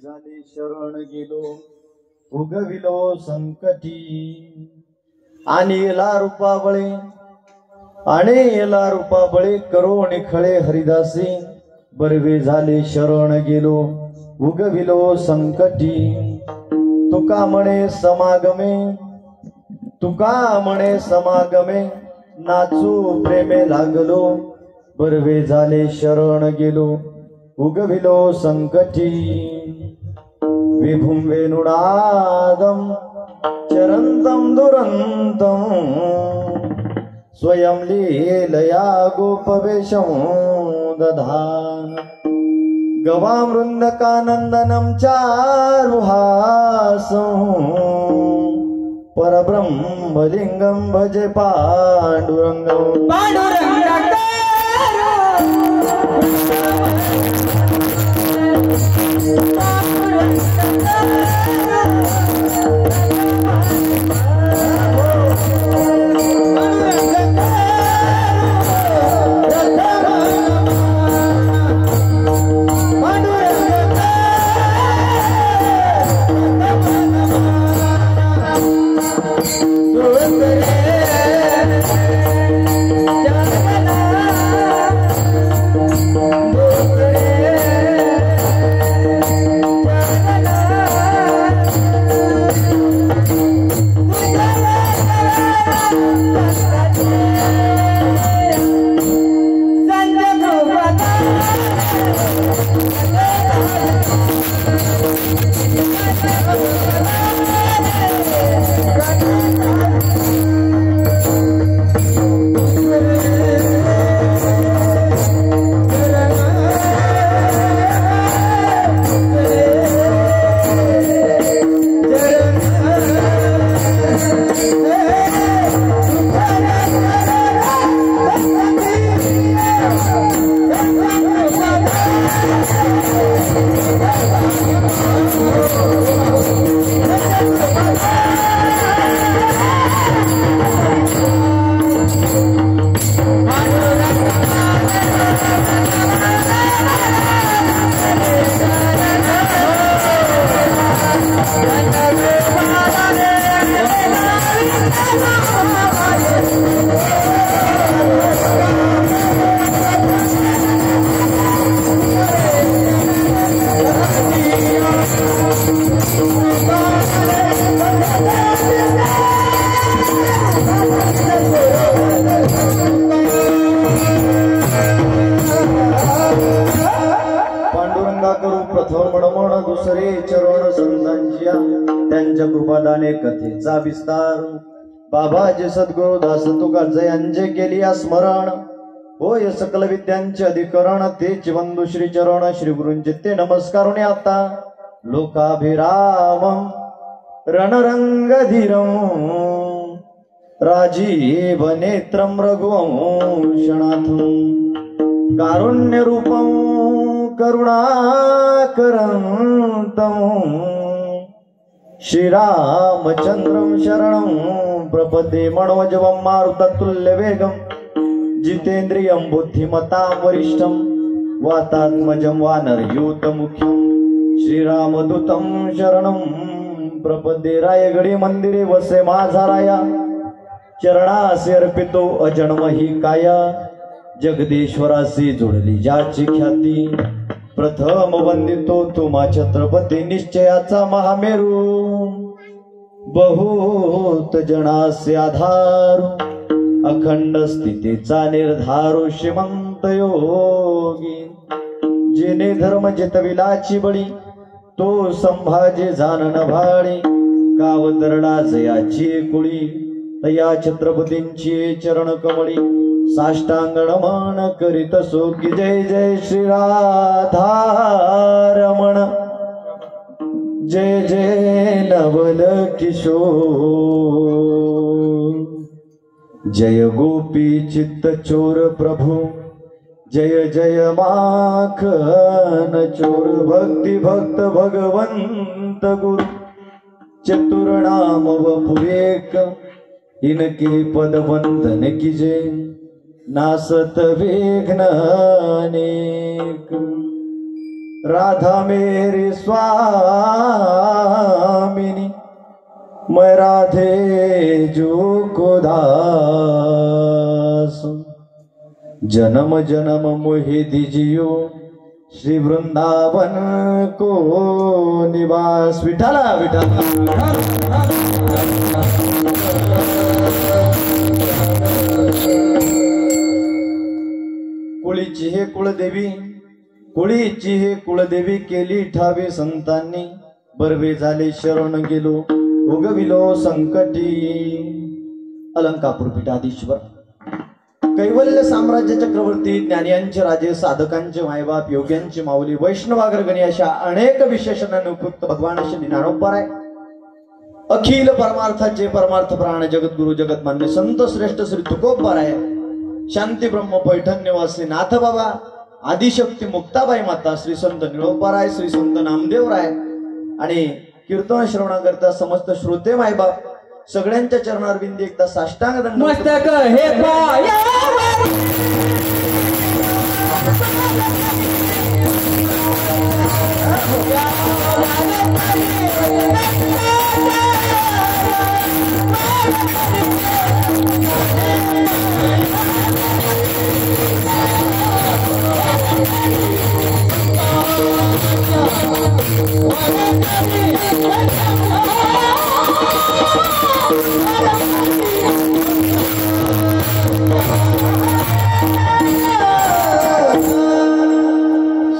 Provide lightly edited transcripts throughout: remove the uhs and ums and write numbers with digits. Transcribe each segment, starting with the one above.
झाले शरण गेलो उगविलो संकटी आणि येला रूपाबळे करो निखळे हरिदासी बरवे झाले शरण गेलो उगविलो संकटी तुका म्हणे समागमे नाचू प्रेमे लागलो बरवे झाले शरण गेलो उगविलो संकटी विभुं वेणुनादं चरन्तं दुरन्तं स्वयं लीलया गोपवेशं दधान गवामृन्दकानन्दनं चारुहासं परब्रह्मलिङ्गं भजे पाण्डुरङ्गं कथेचा विस्तार बाबाजी सद्गुरु दास तुकाचे अंजे केली स्मरण होय सकल विद्यांचे अधिकरण तेच वंदू श्री चरण श्री गुरूंचे ते नमस्कारुणे आता लोकाभिराम रणरंगधीरं राजीव नेत्रं रघुवंशनाथं कारुण्य रूपं करुणाकरं श्रीरामचंद्रं शरणं प्रपदे मनोजवं मारुततुल्य वेगं जितेन्द्रियं बुद्धिमतां वरिष्ठं वातात्मजं वानरयूतमुख्यं श्रीरामदूतं शरणं प्रपदे रायगडी मंदिरे वसे माझा राया चरणासे अर्पितो अजन्म ही काया जगदीश्वरासी जोडली ज्याची ख्याती प्रथम वंदितो तुम्हा छत्रपती निश्चयाचा महामेरू बहुत जनासे आधार अखंड स्थितीचा निर्धारो श्रीमंत योगी जेने धर्म जितविलाची बळी तो संभाजी जानन भाळी कावदरडा जयाची कुळी तया छत्रपतींची चरण कमळी साष्टांग नमन करीत सो की जय जय श्री राधा रमण जय जय नवल किशोर जय गोपी चित्त चोर प्रभु जय जय माखन चोर भक्ति भक्त भगवंत गुरु चतुर नाम वपुरेक इनके पद वंदन कीजे नासत विघ्न अनेक राधा मेरी स्वामिनी मैं राधे जो को दास जन्म जन्म मोहि दीजियो श्री वृंदावन को निवास विठाला विठाला कुळीची हे कुळदेवी कुळीची हे कुळदेवी केली ठावी संतांनी बरवे झाले शरण गेलो उगविलो संकटी अलंकापूर पीठाधीश्वर कैवल्य साम्राज्य चक्रवर्ती ज्ञानियांचे राजे साधकांचे मायबाप योग्यांचे माऊली वैष्णवाग्रगणी अशा अनेक विशेषणाने उपयुक्त भगवान श्री ज्ञानोबराय अखिल परमार्थाचे परमार्थ प्राण जगद्गुरु जगतमान्य संत श्रेष्ठ श्री तुकोबराय शांती ब्रह्म पैठण निवासी नाथ बाबा आदिशक्ती मुक्ताबाई माता श्री संत निळोबाराय श्री संत नामदेवराय आणि कीर्तन श्रवणाकरता समस्त श्रोते मायबाप सगळ्यांच्या चरणारविंदी एकदा साष्टांग दंड मस्तक हे पाया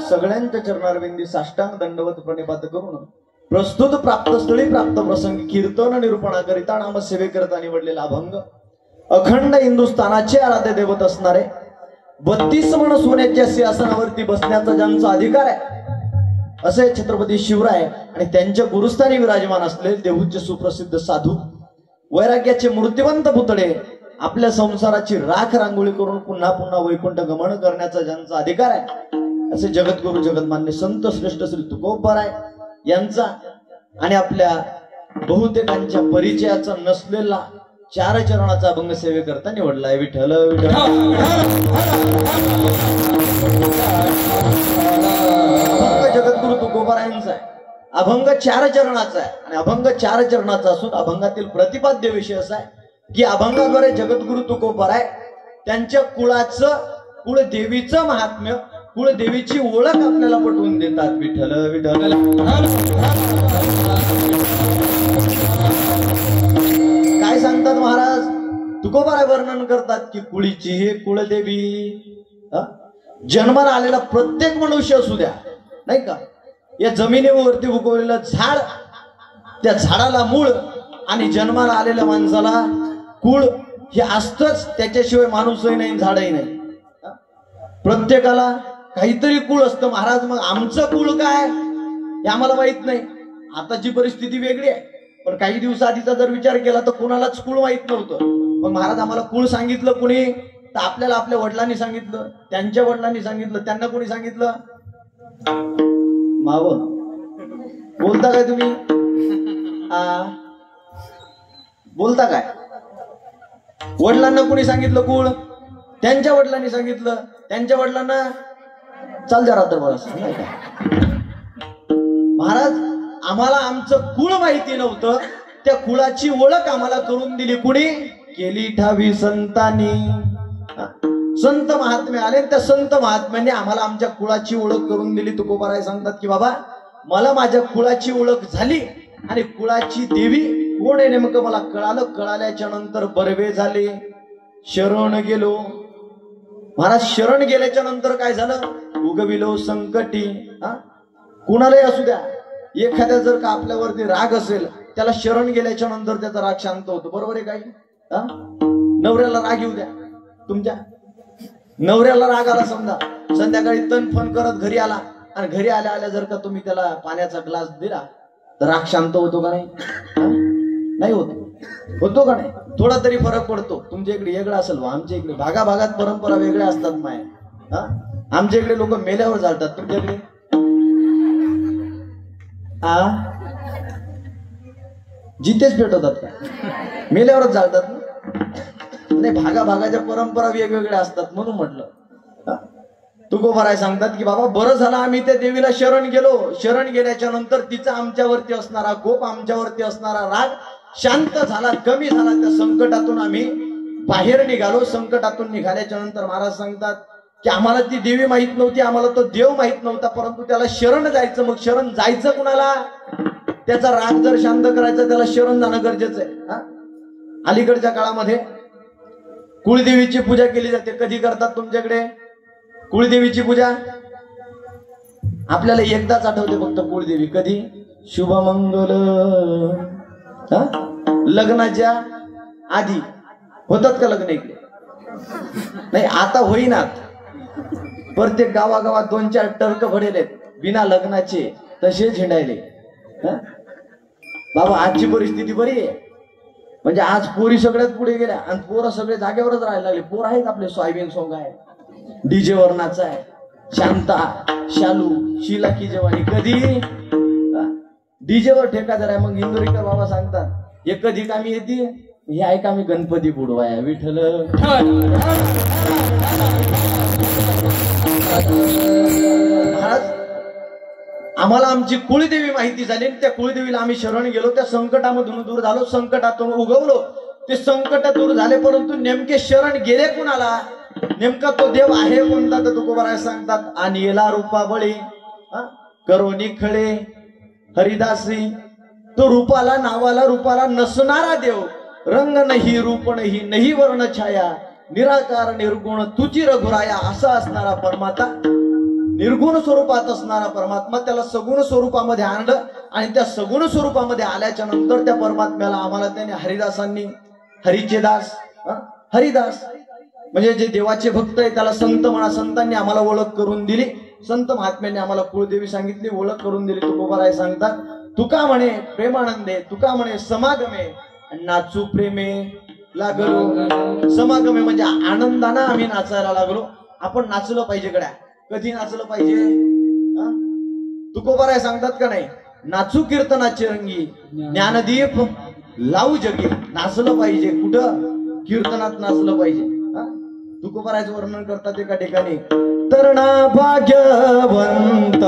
सगळ्यांच्या चरणारविंदी साष्टांग दंडवत प्रणिपात करून प्रस्तुत प्राप्त स्थळी प्राप्त प्रसंगी कीर्तन निरूपणाकरिता नामसेवेकरिता निवडलेला अभंग अखंड हिंदुस्थानाचे आराध्य दैवत असणारे 32 मन सोन्याच्या सिंहासनावरती बसण्याचा ज्यांचा अधिकार आहे असे छत्रपती शिवराय आणि त्यांच्या गुरुस्थानी विराजमान असलेले देहूचे सुप्रसिद्ध साधू वैराग्याचे मूर्तिवंत पुतळे आपल्या संसाराची राख रांगोळी करून पुन्हा पुन्हा वैकुंठ गमन करण्याचा ज्यांचा अधिकार आहे असे जगद्गुरु जगतमान्य संत श्रेष्ठ श्री तुकोबराय यांचा आणि आपल्या बहुतेकांच्या परिचयाचा नसलेला 4 चरणाचा अभंग सेवेकरता निवडलाय विठ्ठल विठ्ठल अभंग जगद्गुरु तुकोबरायांचा आहे अभंग 4 चरणाचा आहे आणि अभंग 4 चरणाचा असून अभंगातील प्रतिपाद्य विषय असा आहे की अभंगाद्वारे जगद्गुरु तुकोबराय त्यांच्या कुळाचं कुळदेवीचं महात्म्य कुळदेवीची ओळख आपल्याला पटवून देतात विठ्ठल विठ्ठल काय सांगतात महाराज तुकोबराय वर्णन करतात की कुळीची हे कुळदेवी जन्माला आलेला प्रत्येक मनुष्य असू द्या नाही का या जमिनीवरती उगवलेलं झाड त्या झाडाला मूळ आणि जन्माला आलेल्या माणसाला कुळ हे असतच त्याच्याशिवाय माणूसही नाही झाडही नाही प्रत्येकाला काहीतरी कुळ असतं महाराज मग आमचं कुळ काय हे आम्हाला माहित नाही आताची परिस्थिती वेगळी आहे पण काही दिवसाआधीचा जर विचार केला तर कुणालाच कुळ माहित नव्हतं मग महाराज आम्हाला कुळ सांगितलं कुणी तर आपल्याला आपल्या वडिलांनी सांगितलं त्यांच्या वडिलांनी सांगितलं त्यांना कोणी सांगितलं माव बोलता काय तुम्ही बोलता काय वडिलांना कोणी सांगितलं कुळ त्यांच्या वडिलांनी सांगितलं त्यांच्या वडिलांना चाल जरा तर बरं महाराज आम्हाला आमचं कुळ माहिती नव्हतं त्या कुळाची ओळख आम्हाला करून दिली कुणी केली ठावी संतांनी संत महात्मे आले त्या संत महात्म्यांनी आम्हाला आमच्या कुळाची ओळख करून दिली तुकोबराय सांगतात की बाबा मला माझ्या कुळाची ओळख झाली आणि कुळाची देवी कोण आहे नेमकं मला कळालं कळाल्याच्या नंतर बरवे झाले शरण गेलो महाराज शरण गेल्याच्या नंतर काय झालं उगविलो संकटी कुणालाही असू द्या एखाद्या जर का आपल्यावरती राग असेल त्याला शरण गेल्याच्या नंतर त्याचा राग शांत होतो बरोबर आहे काही नवऱ्याला राग येऊ द्या तुमच्या नवऱ्याला राग आला समजा संध्याकाळी तनफन करत घरी आला आणि घरी आल्या आल्या जर का तुम्ही त्याला पाण्याचा ग्लास दिला तर राग शांत होतो का नाही नाही होतो का नाही थोडा तरी फरक पडतो तुमच्या इकडे वेगळा असेल आमच्या इकडे भागाभागात परंपरा वेगळ्या असतात माय आमच्या इकडे लोक मेल्यावर जातात तुमच्या इकडे जितेच पेटवतात का मेल्यावरच जाळतात ना नाही भागाभागाच्या परंपरा वेगवेगळ्या असतात म्हणून म्हटलं तुकोबाराय सांगतात की बाबा बरं झालं आम्ही त्या देवीला शरण गेलो. शरण गेल्याच्या नंतर तिचा आमच्यावरती असणारा कोप, आमच्यावरती असणारा राग शांत झाला, कमी झाला. त्या संकटातून आम्ही बाहेर निघालो. संकटातून निघाल्याच्या नंतर महाराज सांगतात की आम्हाला ती देवी माहित नव्हती, आम्हाला तो देव माहित नव्हता, परंतु त्याला शरण जायचं. मग शरण जायचं कुणाला? त्याचा राग जर शांत करायचा त्याला शरण जाणं गरजेचं आहे. अलीकडच्या काळामध्ये कुळदेवीची पूजा केली जाते. कधी करतात तुमच्याकडे कुळदेवीची पूजा? आपल्याला एकदाच आठवते फक्त कुळदेवी. कधी? शुभमंगल लग्नाच्या आधी. होतात का लग्न इकडे? नाही, आता होईनात. प्रत्येक गावागावात 2-4 टर्क भरेले बिना लग्नाचे, तसे झेंडायले. बाबा आजची परिस्थिती बरी आहे. म्हणजे आज पोरी सगळ्यात पुढे गेल्या आणि पोरं सगळे जागेवरच राहायला लागले. पोर आहेत आपले, सोयाबीन सोंग आहे, डीजे वर्णाचा आहे, शांता, शालू, शीला की जवानी. कधी डीजेवर ठेकादार आहे. मग इंदोरीकर बाबा सांगतात हे कधी कामी येते? हे आहे का मी गणपती बुडवाया विठ्ठल. महाराज आम्हाला आमची कुळदेवी माहिती झाली. त्या कुळदेवीला आम्ही शरण गेलो. त्या संकटामधून दूर झालो, संकटातून उगवलो. ते संकट दूर झाले, परंतु नेमके शरण गेले कुणाला? नेमका तो देव आहे कोणता? तर तुकोबाराय सांगतात आणि येला रूपा बळी करोनी खळे हरिदासी. तो रूपाला, नावाला, रूपाला नसणारा देव. रंग नाही, रूप नाही, नाही वर्ण छाया, निराकार निर्गुण तुची रघुराया. असा असणारा परमात्मा, निर्गुण स्वरूपात असणारा परमात्मा, त्याला सगुण स्वरूपामध्ये आणलं. आणि त्या सगुण स्वरूपामध्ये आल्याच्या नंतर त्या परमात्म्याला आम्हाला त्याने हरिदासांनी, हरीचे दास, हरिदास म्हणजे जे देवाचे भक्त आहे त्याला संत म्हणा. संतांनी आम्हाला ओळख करून दिली. संत महात्म्यांनी आम्हाला कुळदेवी सांगितली, ओळख करून दिली. तुकोबाराय सांगतात तुका म्हणे प्रेमानंदे, तुका म्हणे समागमे, नाचू प्रेमे लागलो. समागमे म्हणजे आनंदानं आम्ही नाचायला लागलो. आपण नाचलं पाहिजे गड्या. कधी नाचलं पाहिजे? तुकोबाराय सांगतात का नाही, नाचू कीर्तनाचे रंगी, ज्ञानदीप लावू जगी. नाचलं पाहिजे. कुठं? कीर्तनात नाचलं पाहिजे. तुकोबारायचं वर्णन करतात एका ठिकाणी, तरणा भाग्यवंत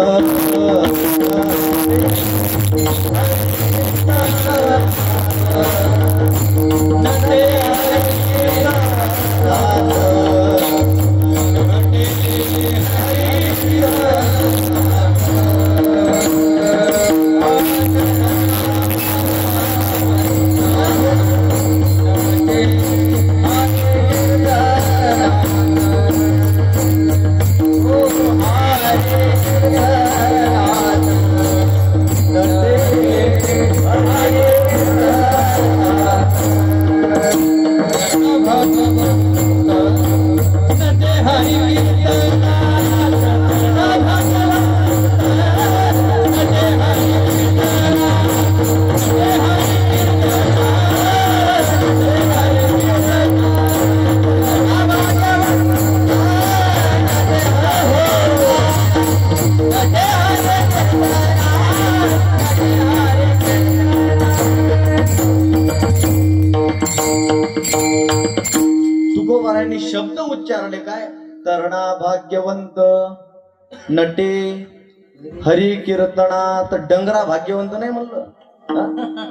तुकोबारायांनी शब्द उच्चारले काय? तरणा भाग्यवंत नटे हरी कीर्तनात. डंगरा भाग्यवंत नाही म्हणलं.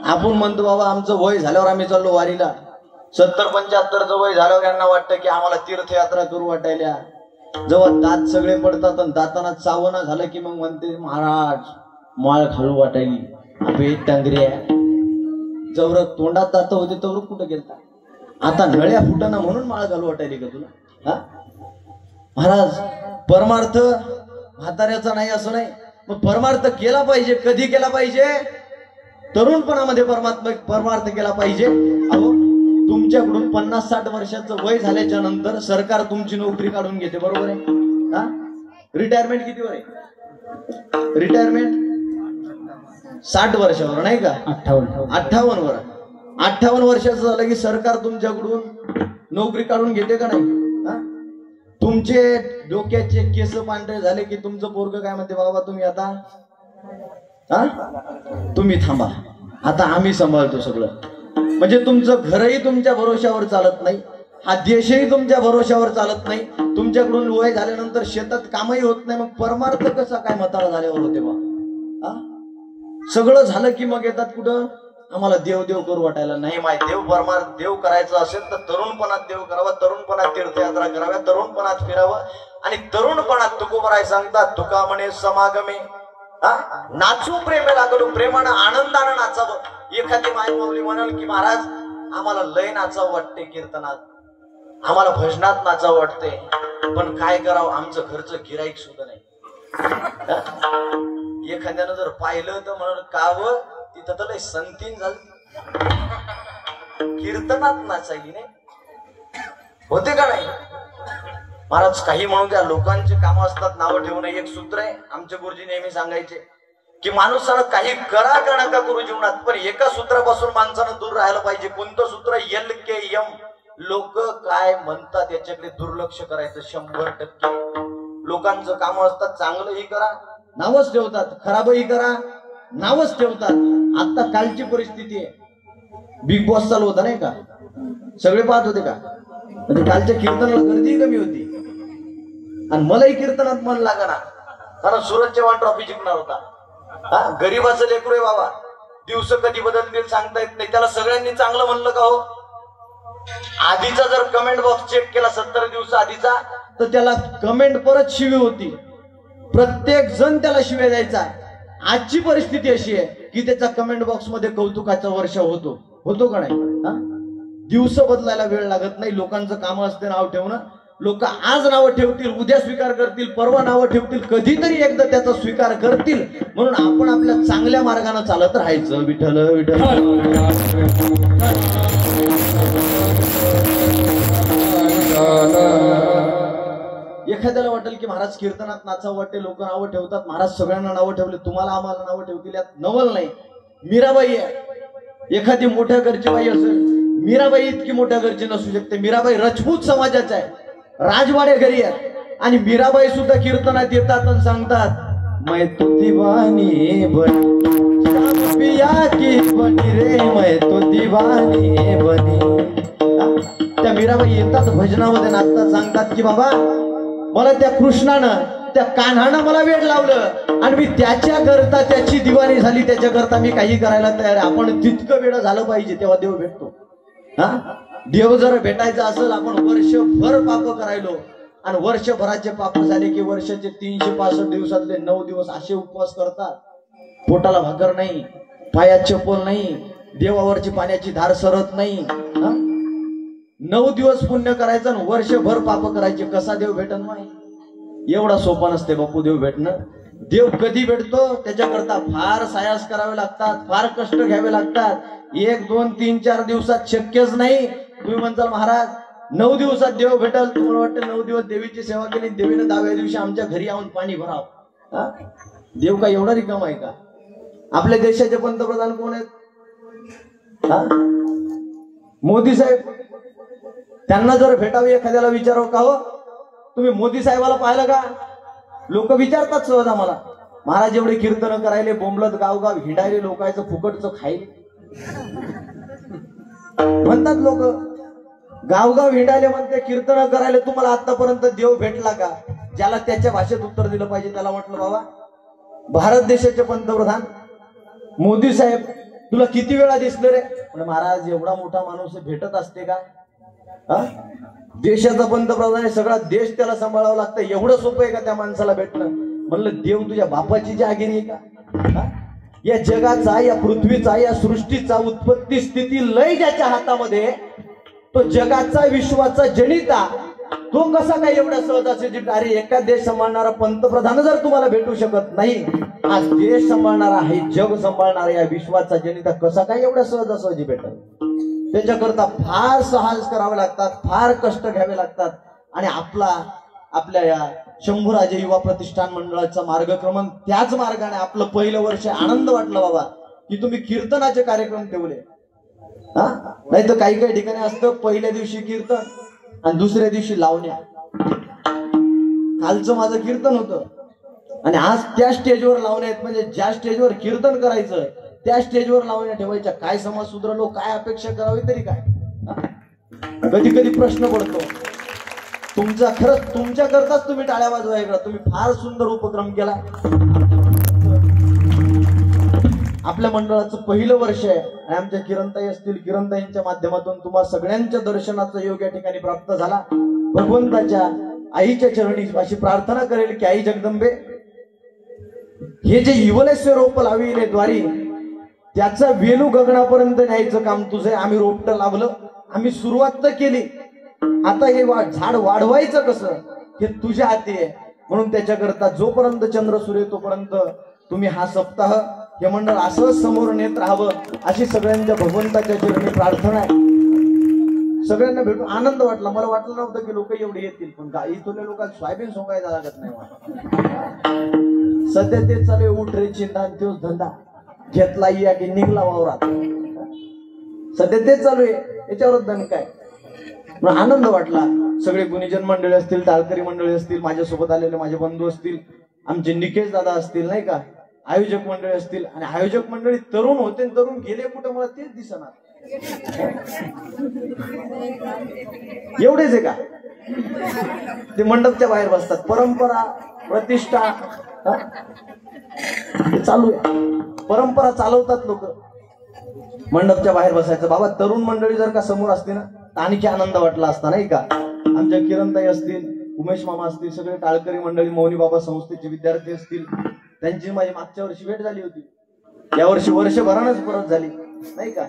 आपण म्हणतो बाबा आमचं वय झाल्यावर आम्ही चाललो वारीला. 70-75चं वय झाल्यावर यांना वाटतं की आम्हाला तीर्थयात्रा करू वाटायल्या. जेव्हा दात सगळे पडतात आणि दाताना चावना झालं की मग म्हणते महाराज माळ घालू वाटायली. अबे टांगऱ्या, जवळ तोंडात दात होते तवर कुठं गेलता? आता नळ्या फुटाना म्हणून माळ घालू वाटायली का तुला? महाराज परमार्थ म्हाताऱ्याचा नाही असं नाही. मग परमार्थ केला पाहिजे. कधी केला पाहिजे? तरुणपणामध्ये परमार्थ केला पाहिजे. अहो तुमच्याकडून 50-60 वर्षाचं वय झाल्याच्या नंतर सरकार तुमची नोकरी काढून घेते, बरोबर आहे? रिटायरमेंट किती वर आहे? रिटायरमेंट 60 वर्षावर नाही का? 58 वर. 58 वर्षाचं झालं की सरकार तुमच्याकडून नोकरी काढून घेते का नाही? तुमचे डोक्याचे केस पांढरे झाले की तुमचं पोरग काय म्हणते, बाबा तुम्ही आता तुम्ही थांबा, आता आम्ही सांभाळतो सगळं. म्हणजे तुमचं घरही तुमच्या भरोश्यावर चालत नाही हा देशही तुमच्या भरोशावर चालत नाही. तुमच्याकडून वय झाल्यानंतर शेतात कामही होत नाही. मग परमार्थ कसा काय म्हातारा झाल्यावर होते बा? सगळं झालं की मग येतात कुठं? आम्हाला देव देव करू वाटायला नाही. माहिती देव परमार्थ देव करायचं असेल तर तरुणपणात देव करावा, तरुणपणात तीर्थयात्रा कराव्या, तरुणपणात फिरावं. आणि तरुणपणात तुकोबराय सांगतात, तुका म्हणे समागमे नाचू प्रेमे लागलो, प्रेमानं आनंदानं नाचावं. एखादी माय माऊली म्हणाल की महाराज आम्हाला लय नाचावं वाटते कीर्तनात, आम्हाला भजनात नाचावं वाटते, पण काय करावं आमचं घरचं गिराईक सुद्धा नाही. एखाद्यानं जर पाहिलं तर म्हणाल काव तिथं तर लय संतीन झालं, कीर्तनात नाचायली नाही होते का नाही? महाराज काही म्हणून द्या, लोकांचे काम असतात नावं ठेवणं. एक सूत्र आहे आमचे गुरुजी नेहमी सांगायचे की माणूसानं काही करा का नका करू जीवनात, पण एका सूत्रापासून माणसानं दूर राहायला पाहिजे. कोणतं सूत्र? LKM. लोक काय म्हणतात याच्याकडे दुर्लक्ष करायचं 100%. लोकांचं काम असतात, चांगलंही करा नावच ठेवतात, खराबही करा नावच ठेवतात. आता कालची परिस्थिती आहे, बिग बॉस चालू होता नाही का, सगळे पाहत होते का? म्हणजे कालच्या कीर्तनाला गर्दी कमी होती आणि मलाही कीर्तनात मन लागणार, कारण सूरज चव्हाण ट्रॉफी जिंकणार होता. गरीबाचं लेकरू आहे बाबा, दिवस कधी बदलतील सांगता येत नाही. त्याला सगळ्यांनी चांगलं म्हणलं का हो? आधीचा जर कमेंट बॉक्स चेक केला 70 दिवस आधीचा, तर त्याला कमेंट परत शिवी होती, प्रत्येक जण त्याला शिव्या द्यायचा. आजची परिस्थिती अशी आहे की त्याचा कमेंट बॉक्स मध्ये कौतुकाचा वर्षा होतो का नाही? दिवस बदलायला वेळ लागत नाही. लोकांचं काम असते नाव ठेवणं. लोक आज नावं ठेवतील, उद्या स्वीकार करतील, परवा नावं ठेवतील, कधीतरी एकदा त्याचा स्वीकार करतील. म्हणून आपण आपल्या चांगल्या मार्गाने चालत राहायचं. विठ्ठल विठ्ठल. एखाद्याला वाटेल की महाराज कीर्तनात नाचावं वाटते, लोक नावं ठेवतात, महाराज सगळ्यांना नावं ठेवले, तुम्हाला आम्हाला नावं ठेवतील, यात नवल नाही. मीराबाई आहे, एखादी मोठ्या घरची बाई असेल, मीराबाई इतकी मोठ्या घरची नसू शकते. मीराबाई राजपूत समाजाच्या आहे, राजवाडे घरी आहे, आणि मीराबाई सुद्धा कीर्तनात येतात आणि सांगतात, मैं तो दीवानी बनी पिया की बनी रे, मैं तो दीवानी बनी. त्या मीराबाई येतात भजनामध्ये, नाचतात, सांगतात की बाबा मला त्या कृष्णानं, त्या कान्हानं मला वेड लावलं आणि मी त्याच्याकरता त्याची दिवाणी झाली, त्याच्याकरता मी काही करायला तयार आहे. आपण तितकं वेळ झालं पाहिजे तेव्हा देव भेटतो. देव जर भेटायचा असेल, आपण वर्षभर पाप करायलो आणि वर्षभराचे पाप झाले की वर्षाचे 365 दिवसातले 9 दिवस असे उपवास करतात, पोटाला भाकर नाही, पायात चप्पल नाही, देवावरची पाण्याची धार सरत नाही. 9 दिवस पुण्य करायचं आणि वर्षभर पाप करायचे. कसा देव भेटन? नाही एवढा सोपा नसते बापू देव भेटणं. देव कधी भेटतो त्याच्याकरता फार सायास करावे लागतात, फार कष्ट घ्यावे लागतात. 1, 2, 3, 4 दिवसात शक्यच नाही. तुम्ही म्हणताल महाराज 9 दिवसात देव भेटल, तुम्हाला वाटतं 9 दिवस देवीची सेवा केली, देवीने 10व्या दिवशी आमच्या घरी येऊन पाणी भराव. देव का एवढा रिकामा आहे का? आपल्या देशाचे पंतप्रधान कोण आहेत? मोदी साहेब. त्यांना जर भेटावे, एखाद्याला विचारावं का हो तुम्ही मोदी साहेबाला पाहिलं का? लोक विचारतात सहज आम्हाला. महाराज एवढे कीर्तन करायले, बोंबलत गावगाव हिंडायले, लोकांचं फुकटचं खायले म्हणतात लोक. गावगाव हिंडायले म्हणते, कीर्तन करायला. तुम्हाला आतापर्यंत देव भेटला का? ज्याला त्याच्या भाषेत उत्तर दिलं पाहिजे त्याला म्हटलं बाबा भारत देशाचे पंतप्रधान मोदी साहेब तुला किती वेळा दिसले रे? म्हणजे महाराज एवढा मोठा माणूस भेटत असते का? देशाचा पंतप्रधान आहे, सगळा देश त्याला सांभाळावं लागतं, एवढं सोपं आहे का त्या माणसाला भेटणं? म्हणलं देव तुझ्या बापाची जहागिरी आहे का? या जगाचा, या पृथ्वीचा, या सृष्टीचा उत्पत्ती स्थिती लय ज्याच्या हातामध्ये, तो जगाचा विश्वाचा जनिता, तो कसा काय एवढा सहज असेल? अरे एका देश सांभाळणारा पंतप्रधान जर तुम्हाला भेटू शकत नाही, आज देश सांभाळणारा आहे, जग सांभाळणारा या विश्वाचा जनिता कसा काय एवढा सहजासहजी भेटल? त्याच्याकरता फार साहस करावे लागतात, फार कष्ट घ्यावे लागतात. आणि आपल्या या शंभूराजे युवा प्रतिष्ठान मंडळाचा मार्गक्रमण त्याच मार्गाने आपलं पहिलं वर्ष. आनंद वाटला बाबा की तुम्ही कीर्तनाचे कार्यक्रम ठेवले. नाही तर काही ठिकाणी असतं पहिल्या दिवशी कीर्तन आणि दुसऱ्या दिवशी लावण्या. कालचं माझं कीर्तन होतं आणि आज त्या स्टेजवर लावण्या आहेत. म्हणजे ज्या स्टेजवर कीर्तन करायचं त्या स्टेजवर लावण्या ठेवायच्या. काय समाज सुधरलो, काय अपेक्षा करावी तरी काय? कधी कधी प्रश्न पडतो तुमचा, खरंच तुमच्याकरताच तुम्ही टाळ्या वाजवायला, तुम्ही फार सुंदर उपक्रम केला. आपल्या मंडळाचं पहिलं वर्ष आहे आणि आमच्या किरणताई असतील, किरणताईंच्या माध्यमातून तुम्हा सगळ्यांच्या दर्शनाचा योग या ठिकाणी प्राप्त झाला. भगवंताच्या आईच्या चरणी अशी प्रार्थना करेल की आई जगदंबे, हे जे इवलेश्वर रोप लाविले द्वारी त्याचा वेलू गगनापर्यंत न्यायचं काम तुझं. आम्ही रोपट लावलं, आम्ही सुरुवात तर केली, आता हे झाड वाढवायचं कसं हे तुझ्या हाती आहे. म्हणून त्याच्याकरता जोपर्यंत चंद्र सूर्य तोपर्यंत तुम्ही हा सप्ताह हे मंडळ असं समोर नेत राहावं अशी सगळ्यांच्या भगवंताच्या चरणी प्रार्थना आहे. सगळ्यांना भेटून आनंद वाटला. मला वाटलं नव्हतं की लोक एवढे येतील, पण इथल्या लोकांना सोयाबीन सोंगायला लागत नाही. सध्या ते चालू आहे, उठ रे चिंता तोच धंदा घेतला या की निघला वावरात. सध्या तेच चालू आहे, याच्यावर धन काय. आनंद वाटला. सगळे गुणीजन मंडळी असतील, टाळकरी मंडळी असतील, माझ्यासोबत आलेले माझे बंधू असतील, आमचे निकेश दादा असतील, नाही का, आयोजक मंडळी असतील. आणि आयोजक मंडळी तरुण होते, तरुण गेले कुठं मला तेच दिसणार. एवढेच आहे का ते मंडपच्या बाहेर बसतात. परंपरा प्रतिष्ठा चालू आहे, परंपरा चालवतात लोक. मंडपच्या बाहेर बसायचं. बाबा तरुण मंडळी जर का समोर असते ना तर आणखी आनंद वाटला असता, नाही का. आमच्या किरणताई असतील, उमेश मामा असतील, सगळे टाळकरी मंडळी, मौनी बाबा संस्थेचे विद्यार्थी असतील, त्यांची माझी मागच्या वर्षी भेट झाली होती. यावर्षी वर्षभरानच परत झाली, नाही का.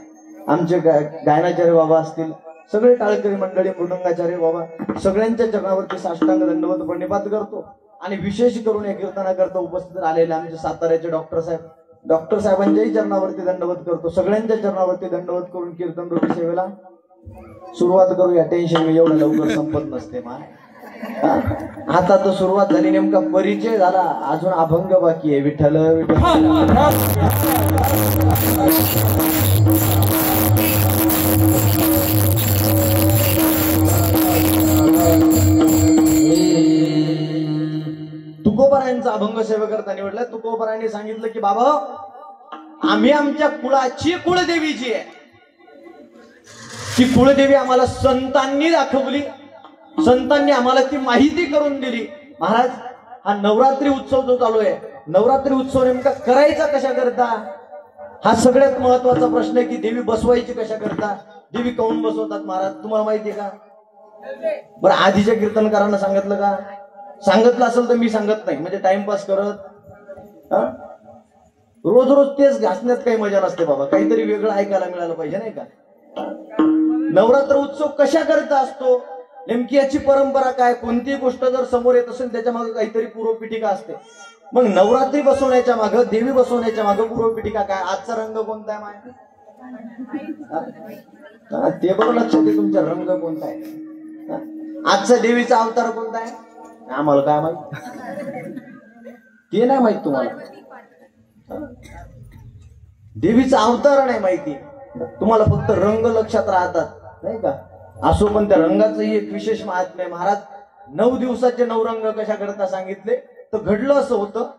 आमचे गायनाचार्य बाबा असतील, सगळे टाळकरी मंडळी, मृदंगाचार्य बाबा, सगळ्यांच्या चरणावरती साष्टांग दंडवत प्रणिपात करतो. आणि विशेष करून या कीर्तनाकरता उपस्थित आलेले आमचे साताऱ्याचे डॉक्टर साहेबांच्याही चरणावरती दंडवत करतो. सगळ्यांच्या चरणावरती दंडवत करून कीर्तन रूपी सेवेला सुरुवात करूया. टेन्शन मी एवढं लवकर संपत नसते मा. आता तर सुरुवात झाली, नेमका परिचय झाला, अजून अभंग बाकी आहे. विठ्ठल विठ्ठल. तुकोबारायांचा अभंग सेवा करता निवडला. तुकोबारायांनी सांगितलं की बाबा, आम्ही आमच्या कुळाची कुळदेवी जी आहे ती कुळदेवी आम्हाला संतांनी दाखवली, संतांनी आम्हाला ती माहिती करून दिली. महाराज, हा नवरात्री उत्सव जो चालू आहे, नवरात्री उत्सव नेमका करायचा कशा करता, हा सगळ्यात महत्वाचा प्रश्न आहे. की देवी बसवायची कशा करता, देवी काऊन बसवतात महाराज, तुम्हाला माहिती आहे का. बरं, आधीच्या कीर्तनकारांना सांगितलं का. सांगितलं असेल तर मी सांगत नाही, म्हणजे टाइमपास करत. रोज रोज तेच घासण्यात काही मजा नसते बाबा, काहीतरी वेगळं ऐकायला मिळालं पाहिजे, नाही का. नवरात्र उत्सव कशा करता असतो, नेमकी याची परंपरा काय, कोणती गोष्ट जर समोर येत असेल त्याच्या मागे काहीतरी पूर्वपीठिका असते. मग नवरात्री बसवण्याच्या मागे, देवी बसवण्याच्या मागे पूर्वपीठिका काय. आजचा रंग कोणता आहे माहिती, ते बरोबर लक्षात आहे तुमचा, रंग कोणता आहे. आजचा देवीचा अवतार कोणता आहे आम्हाला काय माहित, ते नाही माहित तुम्हाला. देवीचा अवतार नाही माहिती तुम्हाला, फक्त रंग लक्षात राहतात, नाही का. असो, पण त्या रंगाचंही एक विशेष महात्म्य आहे. महाराज 9 दिवसाचे 9 रंग कशा करता सांगितले. तर घडलं असं होतं,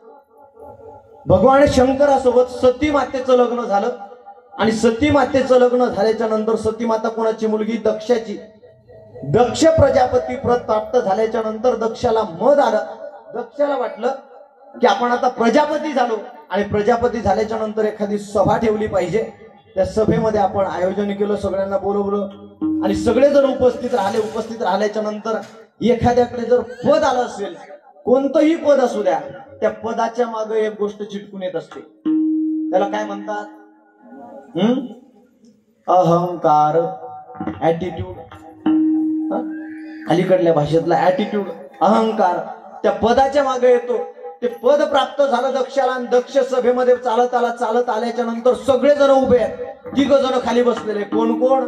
भगवान शंकरासोबत सती मातेचं लग्न झालं. आणि सती मातेचं लग्न झाल्याच्या नंतर सती माता कोणाची मुलगी, दक्षाची. दक्ष प्रजापती प्रत प्राप्त झाल्याच्या नंतर दक्षाला मद आलं. दक्षाला वाटलं की आपण आता प्रजापती झालो, आणि प्रजापती झाल्याच्या नंतर एखादी सभा ठेवली पाहिजे. त्या सभेमध्ये आपण आयोजन केलं, सगळ्यांना बोलवलं आणि सगळेजण उपस्थित राहिले. उपस्थित राहिल्याच्या नंतर एखाद्याकडे जर पद आलं असेल, कोणतंही पद असू द्या, त्या पदाच्या मागे एक गोष्ट चिटकून येत असते. त्याला काय म्हणतात, अहंकार, ऍटिट्यूड. अलीकडल्या भाषेतला ऍटिट्यूड, अहंकार त्या पदाच्या मागे येतो. ते पद प्राप्त झालं दक्षाला, आणि दक्ष सभेमध्ये चालत आल्याच्या नंतर सगळेजण उभे आहेत. 3 जण खाली बसलेले. कोण कोण,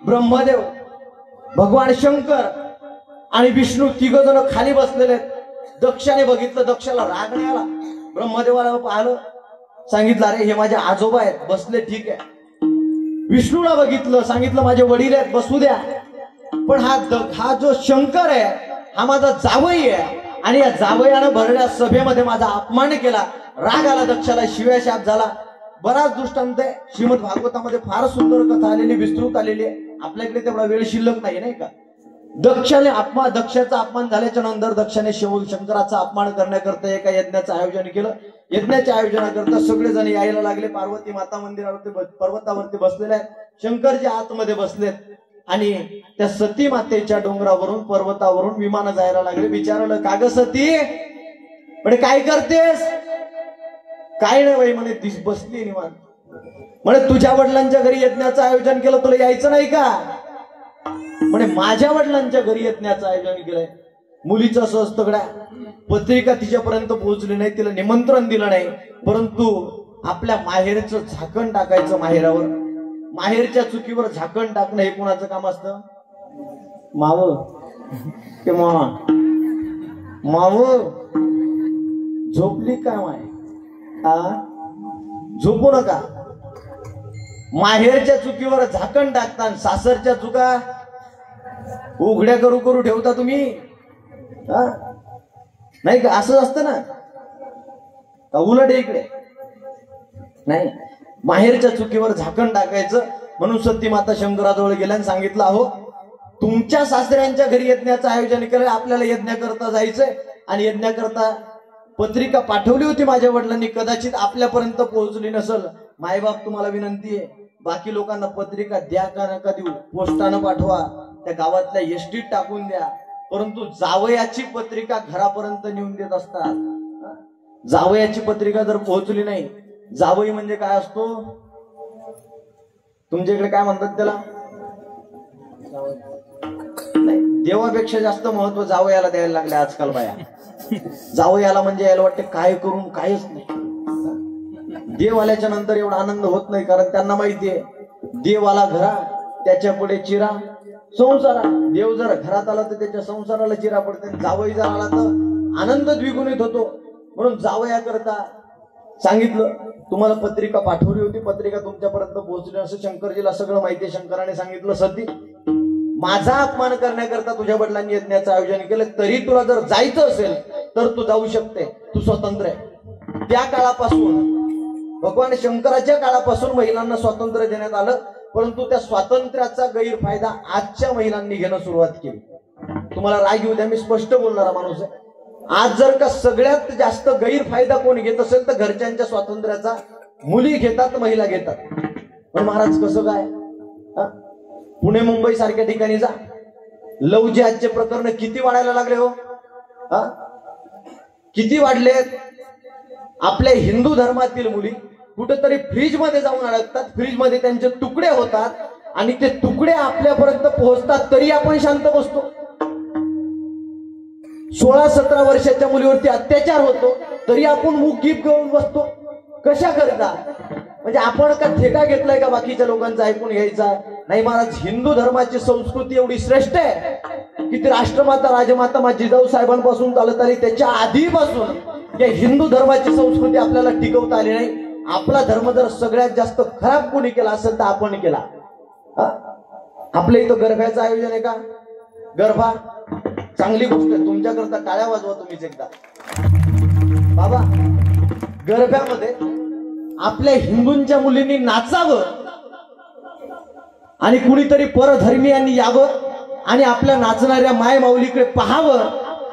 ब्रह्मदेव, भगवान शंकर आणि विष्णू, 3 जण खाली बसलेले आहेत. दक्षाने बघितलं, दक्षाला राग नाही आला. ब्रह्मदेवाला पाहिलं, सांगितलं अरे हे माझे आजोबा आहेत, बसले ठीक आहे. विष्णूला बघितलं, सांगितलं माझे वडील आहेत, बसू द्या. पण हा जो शंकर आहे हा माझा जावई आहे, आणि या जावयानं भरल्या सभेमध्ये माझा अपमान केला. राग आला दक्षाला, शिव्याशाप झाला. बराच दृष्टांत आहे श्रीमद भागवतामध्ये, फार सुंदर कथा आलेली, विस्तृत आलेली आहे. आपल्याकडे तेवढा वेळ शिल्लक नाही का? दक्षाचा अपमान झाल्याच्या नंतर दक्षाने शंकराचा अपमान करण्याकरता एका यज्ञाचं आयोजन केलं. यज्ञाच्या आयोजनाकरता सगळेजण यायला लागले. पार्वती माता मंदिरावरती पर्वतावरती बसलेल्या आहेत. शंकरजी आतमध्ये बसलेत आणि त्या सती मातेच्या डोंगरावरून पर्वतावरून विमान जायला लागले. विचारलं, का ग सती, म्हणे काय करतेस? काय नाही बाई म्हणे, ती बसली निवांत. म्हणे तुझ्या वडिलांच्या घरी यज्ञाचं आयोजन केलं, तुला यायचं नाही का? म्हणे माझ्या वडिलांच्या घरी यज्ञाचं आयोजन केलंय. मुलीचं असं असतं गड्या, पत्रिका तिच्यापर्यंत पोहोचली नाही, तिला निमंत्रण दिलं नाही, परंतु आपल्या माहेरचं झाकण टाकायचं माहेरावर. माहेरच्या चुकीवर झाकण टाकणं हे कोणाचं काम असतं? माव के मामा, माव झोपली काय माय? झोपू नका. माहेरच्या चुकीवर झाकण टाकता, सासरच्या चुका उघड्या करू करू ठेवता तुम्ही, नाही का? असं असतं ना, का उलट इकडे नाही? माहेरच्या चुकीवर झाकण टाकायचं. म्हणून सती माता शंकराजवळ गेल्या आणि सांगितलं, अहो तुमच्या सासऱ्यांच्या घरी यज्ञाचं आयोजन केलं, आपल्याला यज्ञाकरता जायचंय आणि यज्ञाकरता पत्रिका पाठवली होती माझ्या वडिलांनी, कदाचित आपल्यापर्यंत पोहोचली नसल. मायबाप तुम्हाला विनंती आहे, बाकी लोकांना पत्रिका द्या का नका देऊ, पोस्टानं पाठवा, त्या गावातल्या एसटीत टाकून द्या, परंतु जावयाची पत्रिका घरापर्यंत नेऊन देत असतात. जावयाची पत्रिका जर पोहोचली नाही, जावई म्हणजे काय असतो तुमच्या इकडे, काय म्हणतात त्याला? नाही, देवापेक्षा जास्त महत्व जावयाला द्यायला लागले आजकाल बाया. जावयाला म्हणजे यायला वाटते काय करून काहीच नाही. देव आल्याच्या नंतर एवढा आनंद होत नाही, कारण त्यांना माहितीये देव आला घरा त्याच्या पुढे चिरा संसारा. देव जर घरात आला तर त्याच्या संसाराला चिरा पडते. जावई जर आला तर आनंद द्विगुणित होतो. म्हणून जावया करता सांगितलं, तुम्हाला पत्रिका पाठवली होती, पत्रिका तुमच्यापर्यंत पोहोचली असं शंकरजीला सगळं माहितीये. शंकराने सांगितलं, सती माझा अपमान करण्याकरता तुझ्या वडिलांनी यज्ञाचं आयोजन केलं, तरी तुला जर जायचं असेल तर तू जाऊ शकते, तू स्वतंत्र आहे. त्या काळापासून भगवान शंकराच्या काळापासून महिलांना स्वातंत्र्य देण्यात आलं, परंतु त्या स्वातंत्र्याचा गैरफायदा आजच्या महिलांनी घेणं सुरुवात केली. तुम्हाला राग येऊ द्या, मी स्पष्ट बोलणारा माणूस आहे. आज जर का सगळ्यात जास्त गैरफायदा कोण घेत असेल तर घरच्यांच्या स्वातंत्र्याचा मुली घेतात, महिला घेतात. पण महाराज कसं काय? पुणे मुंबई सारख्या ठिकाणी जा, लव्ह जिहादचे प्रकरण किती वाढायला लागले हो. किती वाढलेत. आपल्या हिंदू धर्मातील मुली कुठेतरी फ्रीज मध्ये जाऊन अडकतात, फ्रीज मध्ये त्यांचे तुकडे होतात आणि ते तुकडे आपल्यापर्यंत पोहोचतात, तरी आपण शांत बसतो. 16-17 वर्षाच्या मुलीवरती अत्याचार होतो, तरी आपण मुख गिप घेऊन बसतो. कशा करता? म्हणजे आपण का ठेका घेतलाय का बाकीच्या लोकांचा ऐकून घ्यायचा? नाही महाराज, हिंदू धर्माची संस्कृती एवढी श्रेष्ठ आहे की ती राष्ट्रमाता राजमाता माझी जिजाऊ साहेबांपासून चालत आली, त्याच्या आधीपासून या हिंदू धर्माची संस्कृती आपल्याला टिकवता आली नाही. आपला धर्म जर सगळ्यात जास्त खराब कोणी केला असेल तर आपण केला. आपल्या इथं गरब्याचं आयोजन आहे का? गरबा चांगली गोष्ट आहे, तुमच्याकरता टाळ्या वाजवा तुम्हीच एकदा. बाबा, गरब्यामध्ये आपल्या हिंदूंच्या मुलींनी नाचावं आणि कुणीतरी परधर्मीयांनी यावं आणि आपल्या नाचणाऱ्या माय माऊलीकडे पाहावं,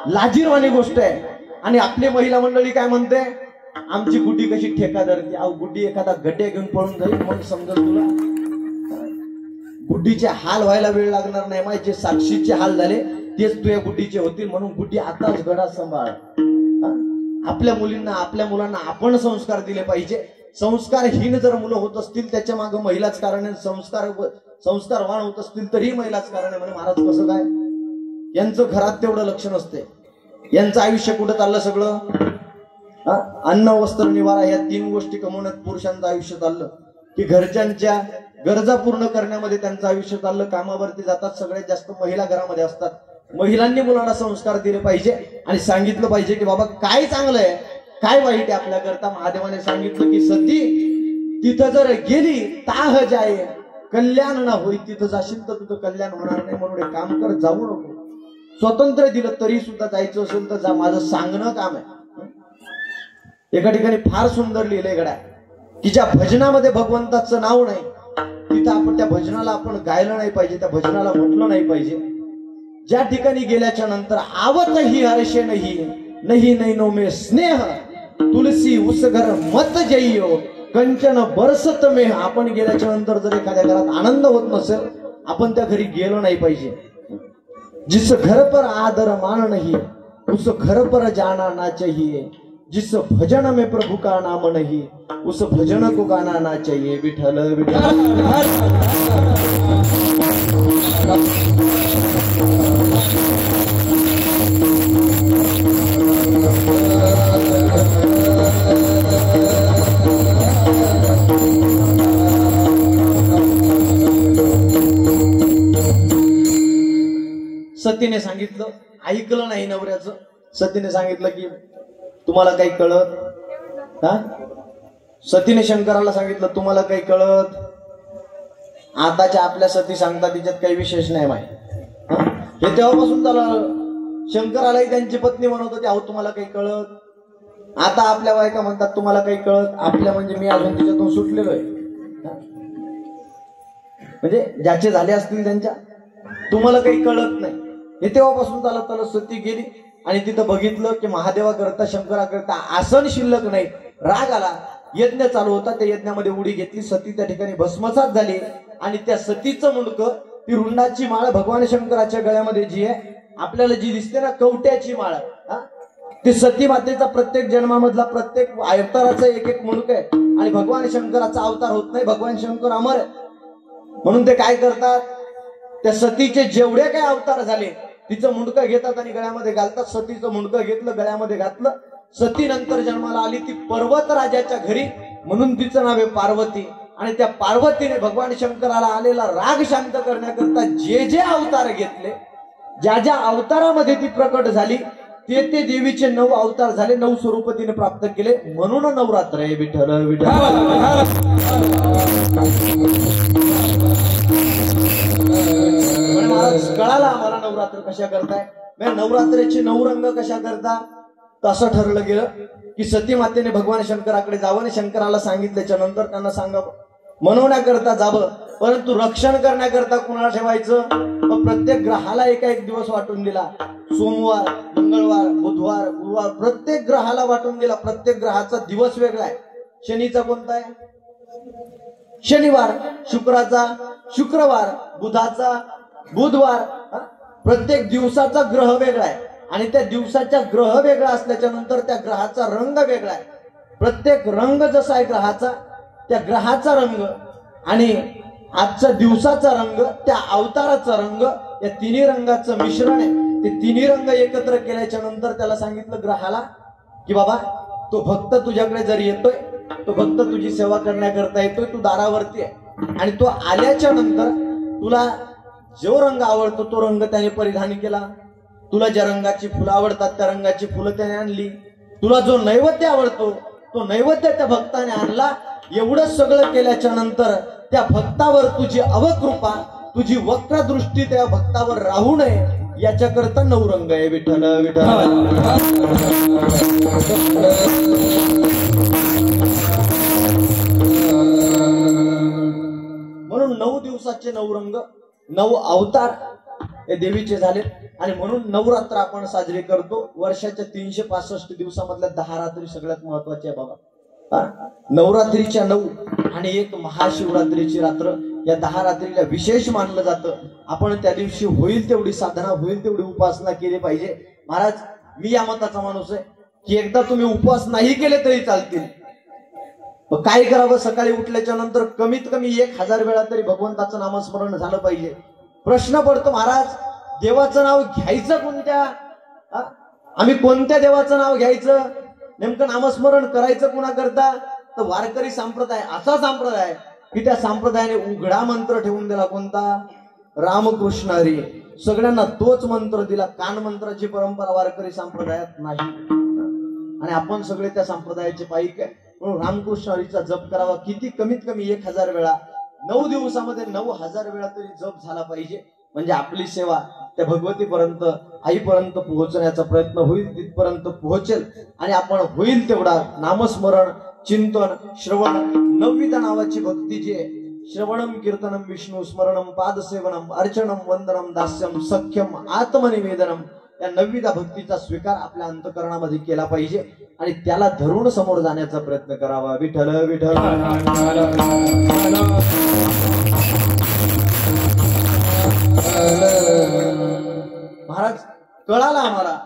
लाजीरवाणी गोष्ट आहे. आणि आपली महिला मंडळी काय म्हणते, आमची गुड्डी कशी ठेका धरते. अहो, गुड्डी एखादा गड्ड्या घेऊन पळून जाईल मग समजेल तुला. गुड्डीचे हाल व्हायला वेळ लागणार नाही. माझे साक्षीचे हाल झाले तेच तुझ्या गुड्डीचे होतील. म्हणून गुड्डी आताच गडा सांभाळ. आपल्या मुलींना, आपल्या मुलांना आपण संस्कार दिले पाहिजे. संस्कारहीन जर मुलं होत असतील त्याच्या मागे महिलाच कारण आहे, संस्कारवान होत असतील तरी महिलाच कारण आहे. म्हणजे महाराज कसं काय? यांचं घरात तेवढं लक्ष नसते. यांचं आयुष्य कुठं चाललं सगळं? अन्न वस्त्र निवारा या 3 गोष्टी कमवण्यात पुरुषांचं आयुष्य चाललं, की घरच्यांच्या गरजा पूर्ण करण्यामध्ये त्यांचं आयुष्य चाललं. कामावरती जातात, सगळ्यात जास्त महिला घरामध्ये असतात. महिलांनी मुलांना संस्कार दिले पाहिजे आणि सांगितलं पाहिजे की बाबा काय चांगलं आहे, काय वाईट आहे आपल्याकरता. महादेवाने सांगितलं की सती तिथं जर गेली ताह जाय कल्याण ना होई, तिथं जाशील तर तुझं कल्याण होणार नाही. म्हणून एक काम कर, जाऊ नको. स्वातंत्र्य दिलं तरी सुद्धा जायचं असेल तर जा, माझं सांगणं काम आहे. एका ठिकाणी फार सुंदर लिहिलंय गड्या, की ज्या भजनामध्ये भगवंताचं नाव नाही तिथं आपण त्या भजनाला आपण गायलं नाही पाहिजे, त्या भजनाला म्हटलं नाही पाहिजे. ज्या ठिकाणी गेल्याच्या नंतर आवत ही हर्षे नहीं नैनो में स्नेह तुलसी उस घर मत जइयो कंचन बरसत में. आपण गेल्याच्या नंतर जर एखाद्या घरात आनंद होत नसेल, आपण त्या घरी गेलो नाही पाहिजे. जिस घर पर आदर मान नहीं उस घर पर जाना ना चाहिए. जिस भजन में प्रभु का नाम नहीं उस भजन को गाना ना चाहिए. विठल विठल. सतीने सांगितलं, ऐकलं नाही नवऱ्याचं. सतीने सांगितलं की तुम्हाला काही कळत. हा, सतीने शंकराला सांगितलं तुम्हाला काही कळत. आताच्या आपल्या सती सांगतात तिच्यात काही विशेष नाही माहिती. हे तेव्हापासून त्याला शंकरालाही त्यांची पत्नी म्हणत होती अहो तुम्हाला काही कळत. आता आपल्या बायका म्हणतात तुम्हाला काही कळत. आपल्या म्हणजे मी अजून तिच्यातून सुटलेलो आहे. म्हणजे ज्याचे झाले असतील त्यांच्या तुम्हाला काही कळत नाही. हे तेव्हापासून त्याला सती गेली आणि तिथं बघितलं की महादेवा करता शंकरा करता आसन शिल्लक नाही. राग आला. यज्ञ चालू होता, त्या यज्ञामध्ये उडी घेतली. सती त्या ठिकाणी भस्मसात झाली आणि त्या सतीचं मुंडकं, ती रुंडाची माळ भगवान शंकराच्या गळ्यामध्ये जी आहे आपल्याला जी दिसते ना कवट्याची माळ, ती सती मातेचा प्रत्येक जन्मामधला प्रत्येक अवताराचा एक एक मुंडक आहे. आणि भगवान शंकराचा अवतार होत नाही, भगवान शंकर अमर आहे. म्हणून ते काय करतात, त्या सतीचे जेवढे काही अवतार झाले तिचं मुंडकं घेतात आणि गळ्यामध्ये घालतात. सतीचं मुंडकं घेतलं, गळ्यामध्ये घातलं. सती नंतर जन्माला आली ती पर्वत राजाच्या घरी, म्हणून तिचं नाव आहे पार्वती. आणि त्या पार्वतीने भगवान शंकराला आलेला राग शांत करण्याकरता जे जे अवतार घेतले, ज्या ज्या अवतारामध्ये ती प्रकट झाली ते ते देवीचे 9 अवतार झाले, 9 स्वरूप तिने प्राप्त केले. म्हणून नवरात्र आहे. विठ्ठल विठ्ठल. महाराज कळाला आम्हाला नवरात्र कशा करताय. नवरात्रीचे 9 रंग कशा करता. तसं ठरलं गेलं की सती मातेने भगवान शंकराकडे जावं आणि शंकराला सांगितल्याच्या नंतर त्यांना सांगावं. मनवण्याकरता जावं, परंतु रक्षण करण्याकरता कुणाला ठेवायचं. मग प्रत्येक ग्रहाला एक दिवस वाटून दिला. सोमवार, मंगळवार, बुधवार, गुरुवार प्रत्येक ग्रहाला वाटून दिला. प्रत्येक ग्रहाचा दिवस वेगळा आहे. शनीचा कोणता आहे शनिवार, शुक्राचा शुक्रवार, बुधाचा बुधवार. प्रत्येक दिवसाचा ग्रह वेगळा आहे आणि त्या दिवसाचा ग्रह वेगळा असल्याच्या नंतर त्या ग्रहाचा रंग वेगळा आहे. प्रत्येक रंग जसा आहे ग्रहाचा, त्या ग्रहाचा रंग आणि आजच्या दिवसाचा रंग, त्या अवताराचा रंग, या तिन्ही रंगाचं मिश्रण आहे. ते तिन्ही रंग एकत्र केल्याच्या नंतर त्याला सांगितलं ग्रहाला की बाबा तो भक्त तुझ्याकडे जर येतोय, तो भक्त तुझी सेवा करण्याकरता येतोय, तू दारावरती आहे आणि तो आल्याच्या नंतर तुला जो रंग आवडतो तो रंग त्याने परिधान केला. तुला ज्या रंगाची फुलं आवडतात त्या रंगाची फुलं त्याने आणली. तुला जो नैवेद्य आवडतो तो नैवेद्य त्या भक्ताने आणला. एवढं सगळं केल्याच्या नंतर त्या भक्तावर तुझी अवकृपा, तुझी वक्र दृष्टी त्या भक्तावर राहू नये याच्याकरता 9 रंग आहे. विठ्ठल विठ्ठल. म्हणून 9 दिवसाचे 9 रंग, 9 अवतार हे देवीचे झाले. आणि म्हणून नवरात्र आपण साजरी करतो. वर्षाच्या 365 दिवसामधल्या 10 रात्री सगळ्यात महत्वाची आहे बाबा. नवरात्रीच्या 9 आणि एक महाशिवरात्रीची रात्र, या 10 रात्रीला विशेष मानलं जातं. आपण त्या दिवशी होईल तेवढी साधना, होईल तेवढी उपासना केली पाहिजे. महाराज मी या मताचा माणूस आहे की एकदा तुम्ही उपवास नाही केले तरी चालतील. मग काय करावं, सकाळी उठल्याच्या नंतर कमीत कमी 1000 वेळा तरी भगवंताचं नामस्मरण झालं पाहिजे. प्रश्न पडतो महाराज देवाचं नाव घ्यायचं कोणत्या, आम्ही कोणत्या देवाचं नाव घ्यायचं, नेमकं नामस्मरण करायचं कुणाकरता. तर वारकरी संप्रदाय असा संप्रदाय की त्या संप्रदायाने उघडा मंत्र ठेवून दिला. कोणता, रामकृष्ण हरी. सगळ्यांना तोच मंत्र दिला. कान मंत्राची परंपरा वारकरी संप्रदायात नाही आणि आपण सगळे त्या संप्रदायाचे पाईक आहे. म्हणून रामकृष्ण हरीचा जप करावा. किती कमीत कमी 1000 वेळा, 9 दिवसामध्ये 9000 वेळा तरी जप झाला पाहिजे. म्हणजे आपली सेवा त्या भगवतीपर्यंत, आईपर्यंत पोहोचण्याचा प्रयत्न होईल तिथपर्यंत पोहोचेल. आणि आपण होईल तेवढा नामस्मरण, चिंतन, श्रवण, नवविध नावाची भक्ती जी आहे श्रवणम कीर्तनम विष्णू स्मरणम पादसेवनम अर्चनम वंदनम दास्यम सख्यम आत्मनिवेदनम या नवविधा भक्तीचा स्वीकार आपल्या अंतकरणामध्ये केला पाहिजे आणि त्याला धरून समोर जाण्याचा प्रयत्न करावा. विठ्ठल विठ्ठल. महाराज कळाला आम्हाला.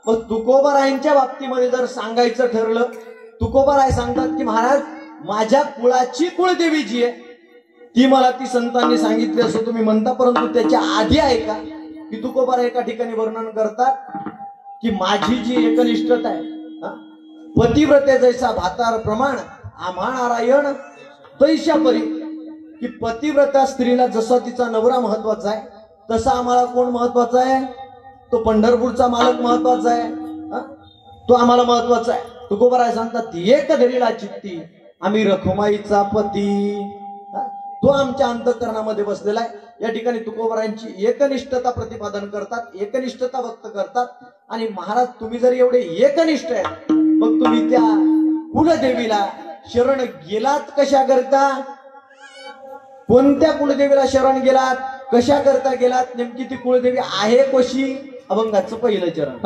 मग तुकोबारायांच्या बाबतीमध्ये जर सांगायचं ठरलं, तुकोबाराय सांगतात की महाराज माझ्या कुळाची कुळदेवी जी आहे ती मला ती संतांनी सांगितली असं तुम्ही म्हणता, परंतु त्याच्या आधी आहे का की तुकोबारा एका ठिकाणी वर्णन करतात की माझी जी एकनिष्ठता आहे, पतिव्रते जैसा भातार प्रमाण आम्हा नारायण तैशा परी, की पतिव्रता स्त्रीला जसा तिचा नवरा महत्वाचा आहे तसा आम्हाला कोण महत्वाचा आहे? तो पंढरपूरचा मालक महत्वाचा आहे, तो आम्हाला महत्वाचा आहे. तुकोबाराय सांगतात एक धरीला चित्ती आम्ही रखुमाईचा पती, तो आमच्या अंतःकरणामध्ये बसलेला आहे. या ठिकाणी तुकोबारायांची एकनिष्ठता प्रतिपादन करतात, एकनिष्ठता व्यक्त करतात. आणि महाराज तुम्ही जर एवढे एकनिष्ठ आहेत मग तुम्ही त्या कुलदेवीला शरण गेलात कशा करता? कोणत्या कुलदेवीला शरण गेलात, कशा करता गेलात, नेमकी ती कुलदेवी आहे कशी? अभंगाचं पहिलं चरण.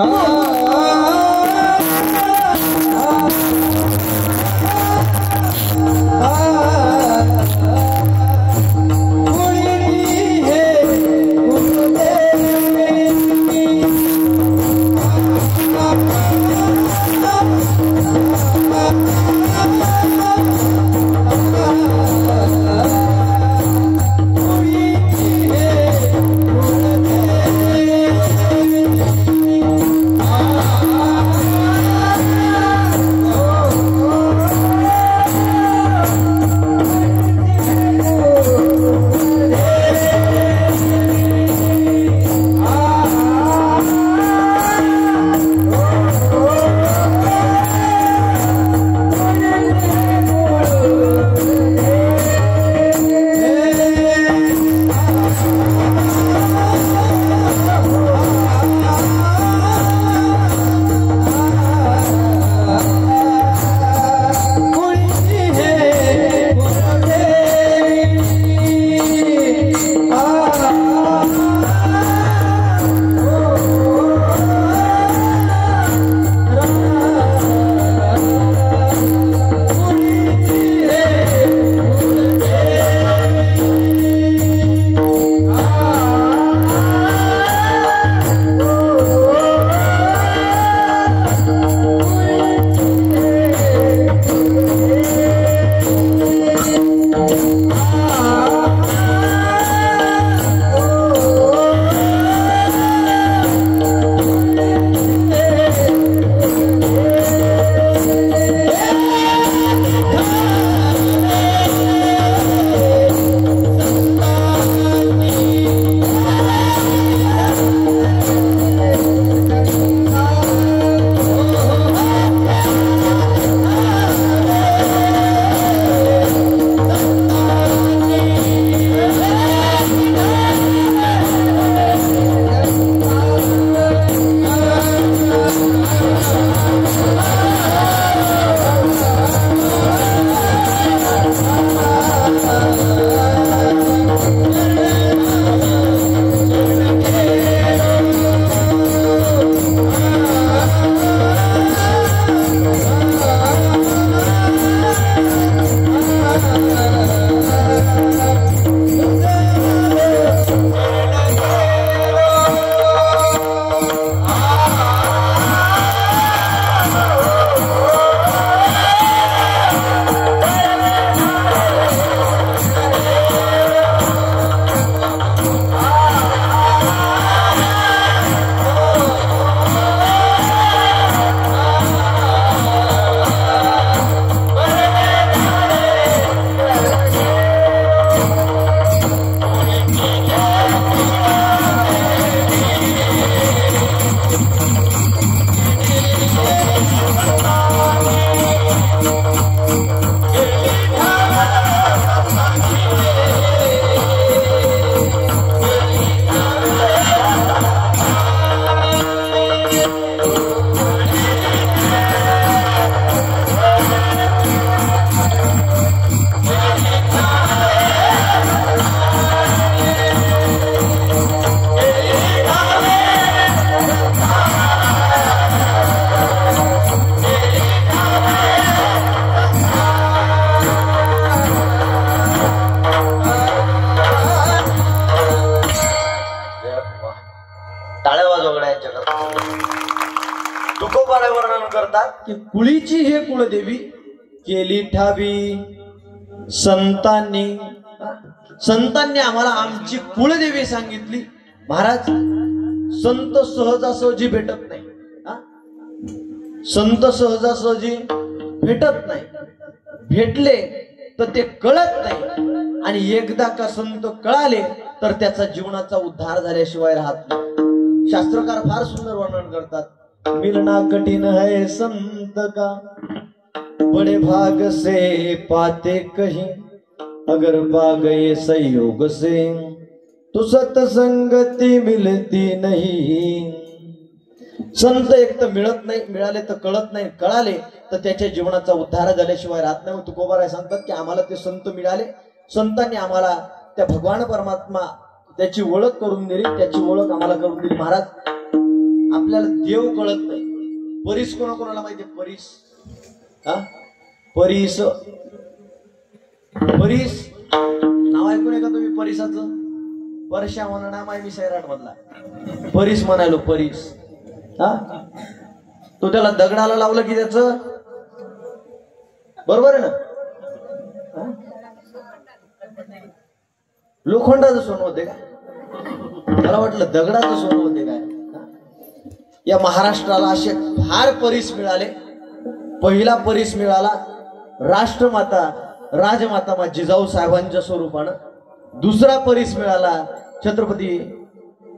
की कुळीची हे कुळदेवी केली ठावी संतांनी. संतांनी आम्हाला आमची कुळदेवी सांगितली. महाराज संत सहजासहजी भेटत नाही. संत सहजासहजी भेटत नाही. भेटले तर ते कळत नाही आणि एकदा का संत कळाले तर त्याचा जीवनाचा उद्धार झाल्याशिवाय राहत नाही. शास्त्रकार फार सुंदर वर्णन करतात. मिलना कठीण है संत का बड़े भाग से पाते कहीं अगर पा गए संयोग से तो सत्संगती मिलती नहीं. संत एक तर मिळत नाही, मिळाले तर कळत नाही, कळाले तर त्याच्या जीवनाचा उद्धार झाल्याशिवाय राहत नाही. तुकोबाराय सांगतात की आम्हाला ते संत मिळाले. संतांनी आम्हाला त्या भगवान परमात्मा त्याची ओळख करून दिली. त्याची ओळख आम्हाला करून दिली. महाराज आपल्याला देव कळत नाही. परीस कोणाकोणाला माहिती आहे? परीस परीस परीस नाव ऐकून आहे का तुम्ही? परीसाचं परशा म्हणा नाम आहे. मी सैराट मधला परीस म्हणायलो. परीस तो त्याला दगडाला लावलं की त्याच बरोबर आहे ना. लोखंडाचं सोनं होते का? मला वाटलं दगडाचं सोनं होते काय. या महाराष्ट्राला असे फार परीस मिळाले. पहिला परीस मिळाला राष्ट्रमाता राजमाता जिजाऊ साहेबांच्या स्वरूपानं. दुसरा परीस मिळाला छत्रपती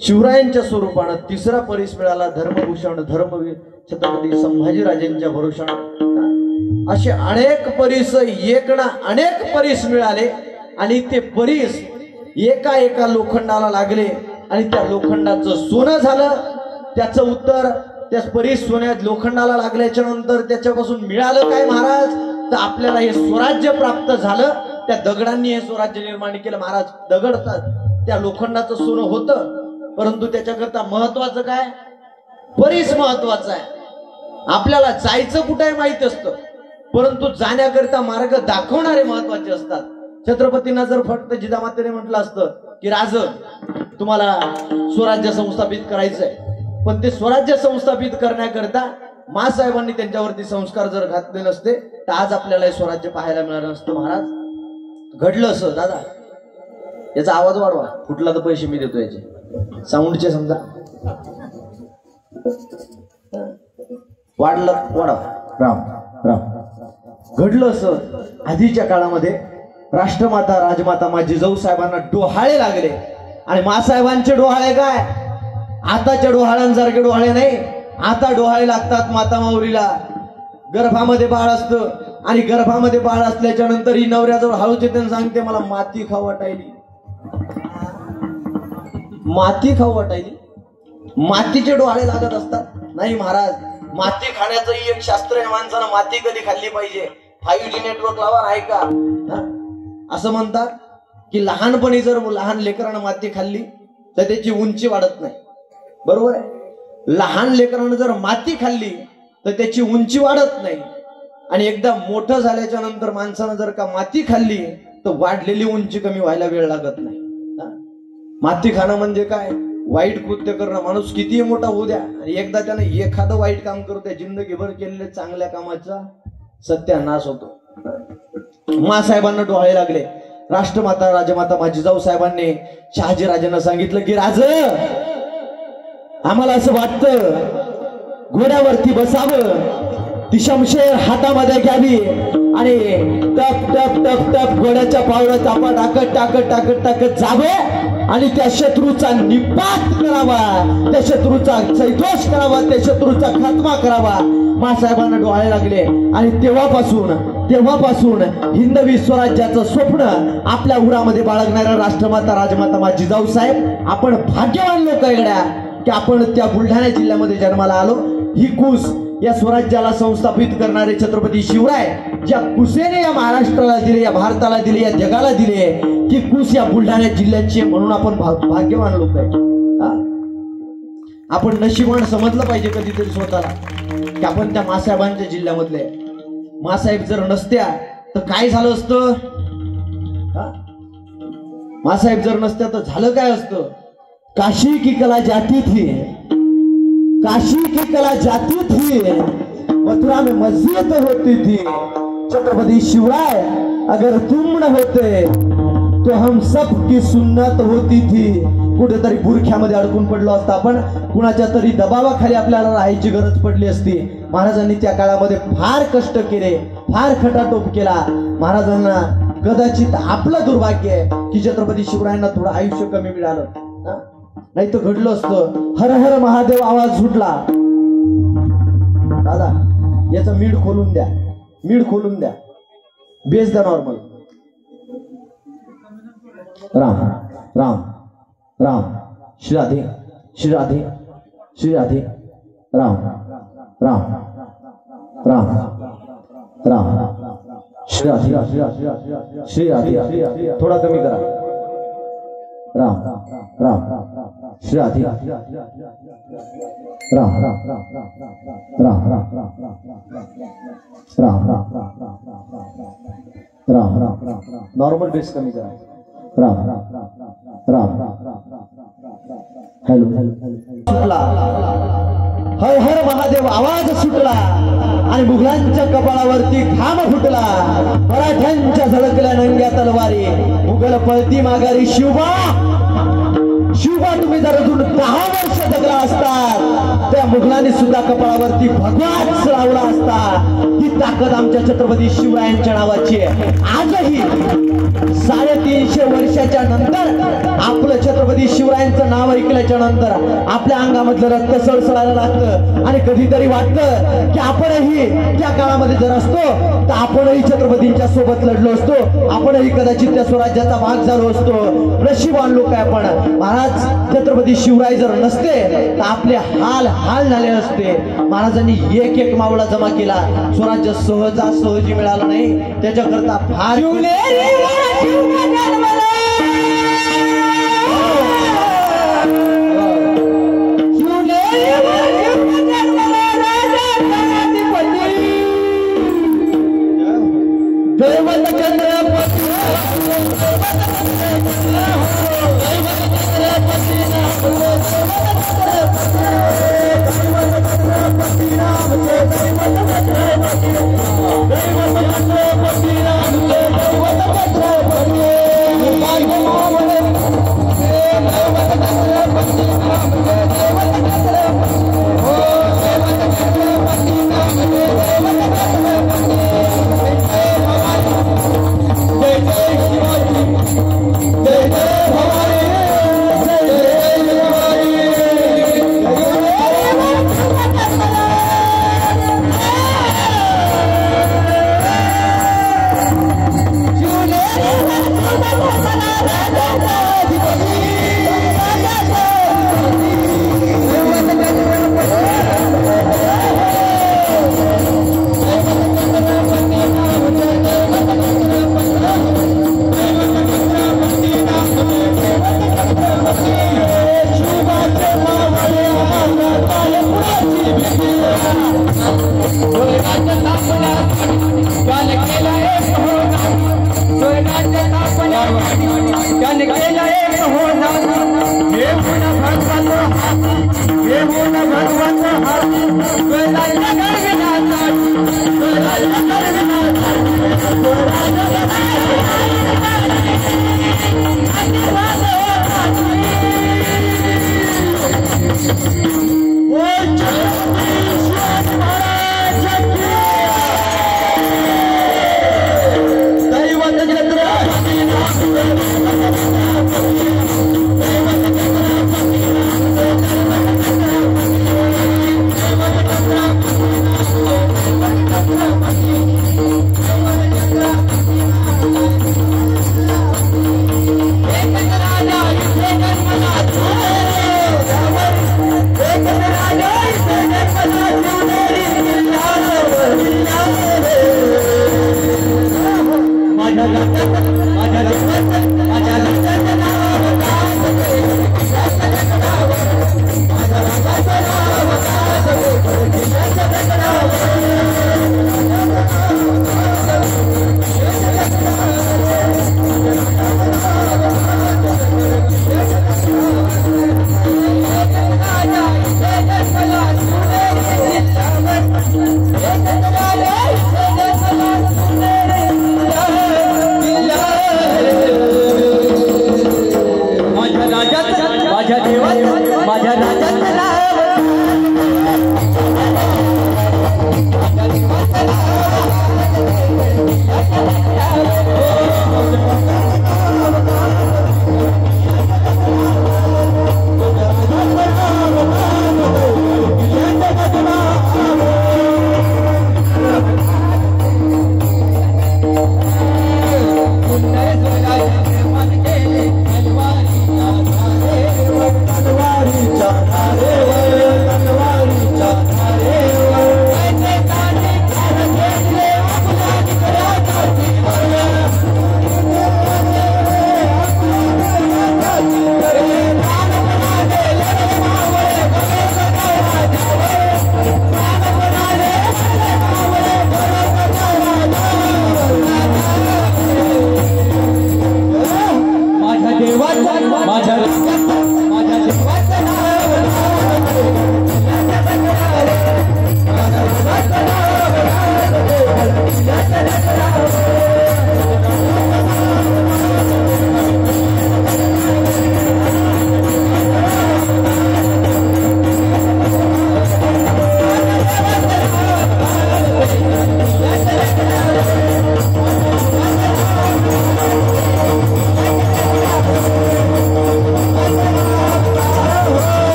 शिवरायांच्या स्वरूपानं. तिसरा परीस मिळाला धर्मभूषण धर्मवीर छत्रपती संभाजीराजेंच्या भरोशानं. असे अनेक परीस एक ना अनेक परीस मिळाले आणि ते परीस एका एका लोखंडाला लागले आणि त्या लोखंडाचं सोनं झालं. त्याचं उत्तर त्या परीस सोन्यात लोखंडाला लागल्याच्या नंतर त्याच्यापासून मिळालं काय महाराज? तर आपल्याला हे स्वराज्य प्राप्त झालं. त्या दगडांनी हे स्वराज्य निर्माण केलं. महाराज दगड त्या लोखंडाचं सोनं होतं परंतु त्याच्याकरता महत्वाचं काय? परीस महत्वाचा आहे. आपल्याला जायचं कुठे माहित असतं परंतु जाण्याकरिता मार्ग दाखवणारे महत्वाचे असतात. छत्रपतींना जर फक्त जिजामातेने म्हटलं असतं की राज तुम्हाला स्वराज्य संस्थापित करायचंय पण ते स्वराज्य संस्थापित करण्याकरता मासाहेबांनी त्यांच्यावरती संस्कार जर घातले नसते तर आज आपल्याला हे स्वराज्य पाहायला मिळालं नसतं. महाराज घडलं असं. दादा याचा आवाज वाढवा. कुठला तर पैसे मी देतो याचे साऊंडचे समजा वाढलं वाढवा. राम राम. घडलं असं आधीच्या काळामध्ये राष्ट्रमाता राजमाता मा जिजाऊ साहेबांना डोहाळे लागले आणि मासाहेबांचे डोहाळे काय आताच्या डोहाळ्यांसारखे डोहाळे नाही. आता डोहाळे लागतात माता माऊलीला. गर्भामध्ये बाळ असतं आणि गर्भामध्ये बाळ असल्याच्या नंतर ही नवऱ्याजवळ हळूच येते सांगते मला माती खाऊ वाटायली. माती खाऊ वाटायली. मातीचे डोहाळे लागत असतात. नाही महाराज माती खाण्याचंही एक शास्त्र आहे. माणसानं माती कधी खाल्ली पाहिजे. 5G नेटवर्क लावा ऐका. असं म्हणतात की लहानपणी जर लहान लेकरानं माती खाल्ली तर त्याची उंची वाढत नाही. बरोबर आहे. लहान लेकरानं जर माती खाल्ली तर त्याची उंची वाढत नाही आणि एकदा मोठं झाल्याच्या नंतर माणसानं जर का माती खाल्ली तर वाढलेली उंची कमी व्हायला वेळ लागत नाही. माती खाणं म्हणजे काय? वाईट कृत्य करणं. माणूस कितीही मोठा होऊ द्या आणि एकदा त्यानं एखादं वाईट काम करू द्या जिंदगीभर केलेल्या चांगल्या कामाचा सत्यानाश होतो. मासाहेबांना डोहाळे लागले. राष्ट्रमाता राजमाता मा जिजाऊ साहेबांनी शहाजी राजांना सांगितलं की राज आम्हाला असं वाटतं घोड्यावरती बसावं ती शमशेर हातामध्ये घ्यावी आणि टक टक टक टक घोड्याच्या पावलं चापा टाकत टाकत टाकत टाकत जावं आणि त्या शत्रूचा निपात करावा. त्या शत्रूचा सैतोष करावा. त्या शत्रूचा खात्मा करावा. मासाहेबांना डोहाळे लागले आणि तेव्हापासून हिंदवी स्वराज्याचं स्वप्न आपल्या उरामध्ये बाळगणाऱ्या राष्ट्रमाता राजमाता मा जिजाऊ साहेब आपण भाग्यवान लोक आहे की आपण त्या बुलढाणा जिल्ह्यामध्ये जन्माला आलो. ही कूस या स्वराज्याला संस्थापित करणारे छत्रपती शिवराय ज्या कुसेने या महाराष्ट्राला दिले या भारताला दिले या जगाला दिले की कूस या बुलढाणा जिल्ह्याची म्हणून आपण भाग्यवान लोक आहे. आपण नशिबान समजलं पाहिजे कधीतरी स्वतःला की आपण त्या मासाहेबांच्या जिल्ह्यामधले. मासाहेब जर नसत्या तर काय झालं असतं? मासाहेब जर नसत्या तर झालं काय असतं? काशी की कला जाती थी. काशी की कला जाती थी मथुरा में मस्जिद होती थी। छत्रपति शिवराय अगर तुम न होते तो हम सब की सुन्नत होती थी। कुठेतरी बुरख्यामध्ये अडकून पडलो असता आपण, कुणाच्या तरी दबावाखाली आपल्याला राहायची गरज पडली असती। महाराजांनी त्या काळामध्ये फार कष्ट केले, फार खटाटोप केला। महाराजांना कदाचित आपलं दुर्भाग्य आहे की छत्रपती शिवरायांना थोडं आयुष्य कमी मिळालं, नाही तर घडलं असतं। हर हर महादेव आवाज सुटला। दादा याचा मीड खोलून द्या, मीड खोलून द्या, बेस द्या नॉर्मल। राम राम राम श्री राधे श्री राधे श्री राधे राम राम राम राम श्री राधे श्री राधे, थोड़ा कमी करा। राम राम श्री राधे राम राम राम राम, नॉर्मल बेस कमी करा। राम राम हॅलो सुटला, हर हर महादेव आवाज सुटला आणि मुघलांच्या कपाळावरती घाम फुटला। मराठ्यांच्या झळकल्या नंग्या तलवारी, मुघल पळती माघारी। शिवबा शिवबा तुम्ही जर अजून 10 वर्ष जगला असतात त्या मुघलांनी सुद्धा कपाळावरती भगवाच लावला असता। ही ताकद आमच्या छत्रपती शिवरायांच्या नावाची आहे। आजही 350 वर्षाच्या नंतर आपलं छत्रपती शिवरायांचं नाव ऐकल्याच्या नंतर आपल्या अंगामधलं रक्त सळसळायला लागतं आणि कधीतरी वाटतं की आपणही त्या काळामध्ये जर असतो तर आपणही छत्रपतींच्या सोबत लढलो असतो, आपणही कदाचित त्या स्वराज्याचा भाग झालो असतो। नशिबान लोक आहे आपण। महाराज छत्रपती शिवराय जर नसते तर आपले हाल हाल झाले असते। महाराजांनी एक एक मावळा जमा केला, स्वराज्य सहजासहजी मिळालं नाही, त्याच्याकरता फार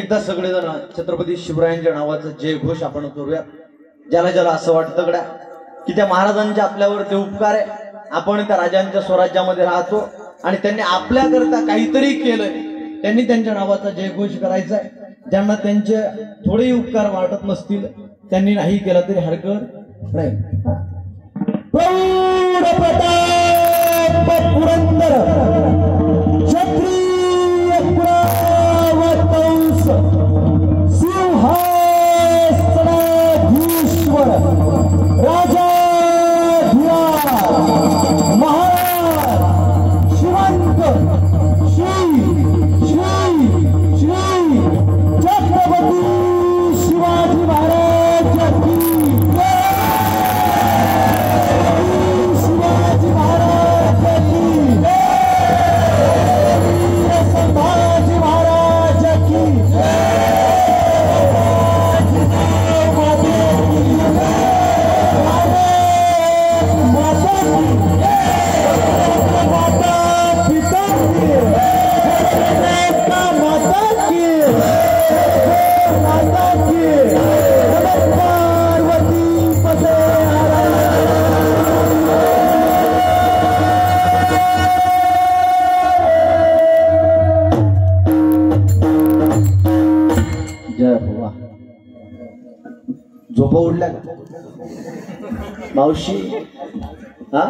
एकदा सगळेजण छत्रपती शिवरायांच्या नावाचा जयघोष आपण करूया. ज्याला ज्याला असं वाटतं गड्या की त्या महाराजांचे आपल्यावर ते उपकार आहे, आपण त्या राजांच्या स्वराज्यामध्ये राहतो आणि त्यांनी आपल्याकरता काहीतरी केलंय, त्यांनी त्यांच्या नावाचा जयघोष करायचा आहे. ज्यांना त्यांचे थोडेही उपकार वाटत नसतील त्यांनी नाही केला तरी हरकत नाही. प्रौढ प्रताप पुरंदर क्षत्रिय कुलावतंस सिंहासनाधीश्वर राजाधिराज महाराज श्रीमंत श्री श्री श्री छत्रपती शिवाजी महाराज की शिवाजी महाराज की संभाजी महाराज की झोपा उडल्या का मावशी? हा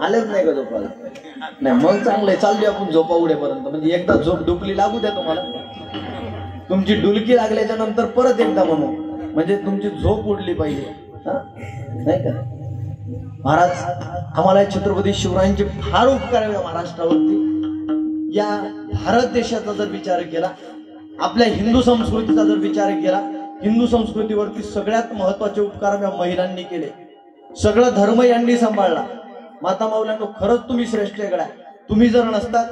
आलेच नाही का झोपाला? नाही मग चांगलंय, चालली आपण झोपा उडेपर्यंत. म्हणजे एकदा झोप डुकली लागू द्या तुम्हाला, तुमची डुलकी लागल्याच्या नंतर परत एकदा म्हणू, म्हणजे तुमची झोप उडली पाहिजे. नाही का महाराज? आम्हाला छत्रपती शिवरायांचे फार उपकार आहे महाराष्ट्रावरती. या भारत देशाचा जर विचार केला, आपल्या हिंदू संस्कृतीचा जर विचार केला, हिंदू संस्कृतीवरती सगळ्यात महत्वाचे उपकार या महिलांनी केले. सगळं धर्म यांनी सांभाळला. माता माऊल्यांनो खरंच तुम्ही श्रेष्ठ गड्या. तुम्ही जर नसतात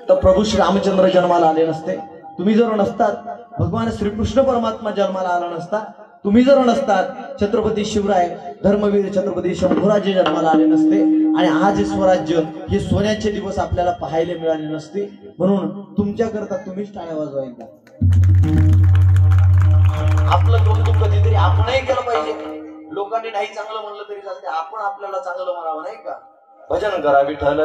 तर प्रभू श्री रामचंद्र जन्माला आले नसते. तुम्ही जर नसतात भगवान श्रीकृष्ण परमात्मा जन्माला आला नसता. तुम्ही जर नसतात छत्रपती शिवराय धर्मवीर छत्रपती शंभूराजे जन्माला आले नसते. आणि आज स्वराज्य हे सोन्याचे दिवस आपल्याला पाहायला मिळाले नसते. म्हणून तुमच्याकरता तुम्हीच टाळ्या वाजवायला. आपलं कौतुक कधीतरी आपणही केलं पाहिजे. लोकांनी नाही चांगलं म्हणलं तरी चालते, आपण आपल्याला चांगलं म्हणावं नाही का? भजन करा विठ्ठल.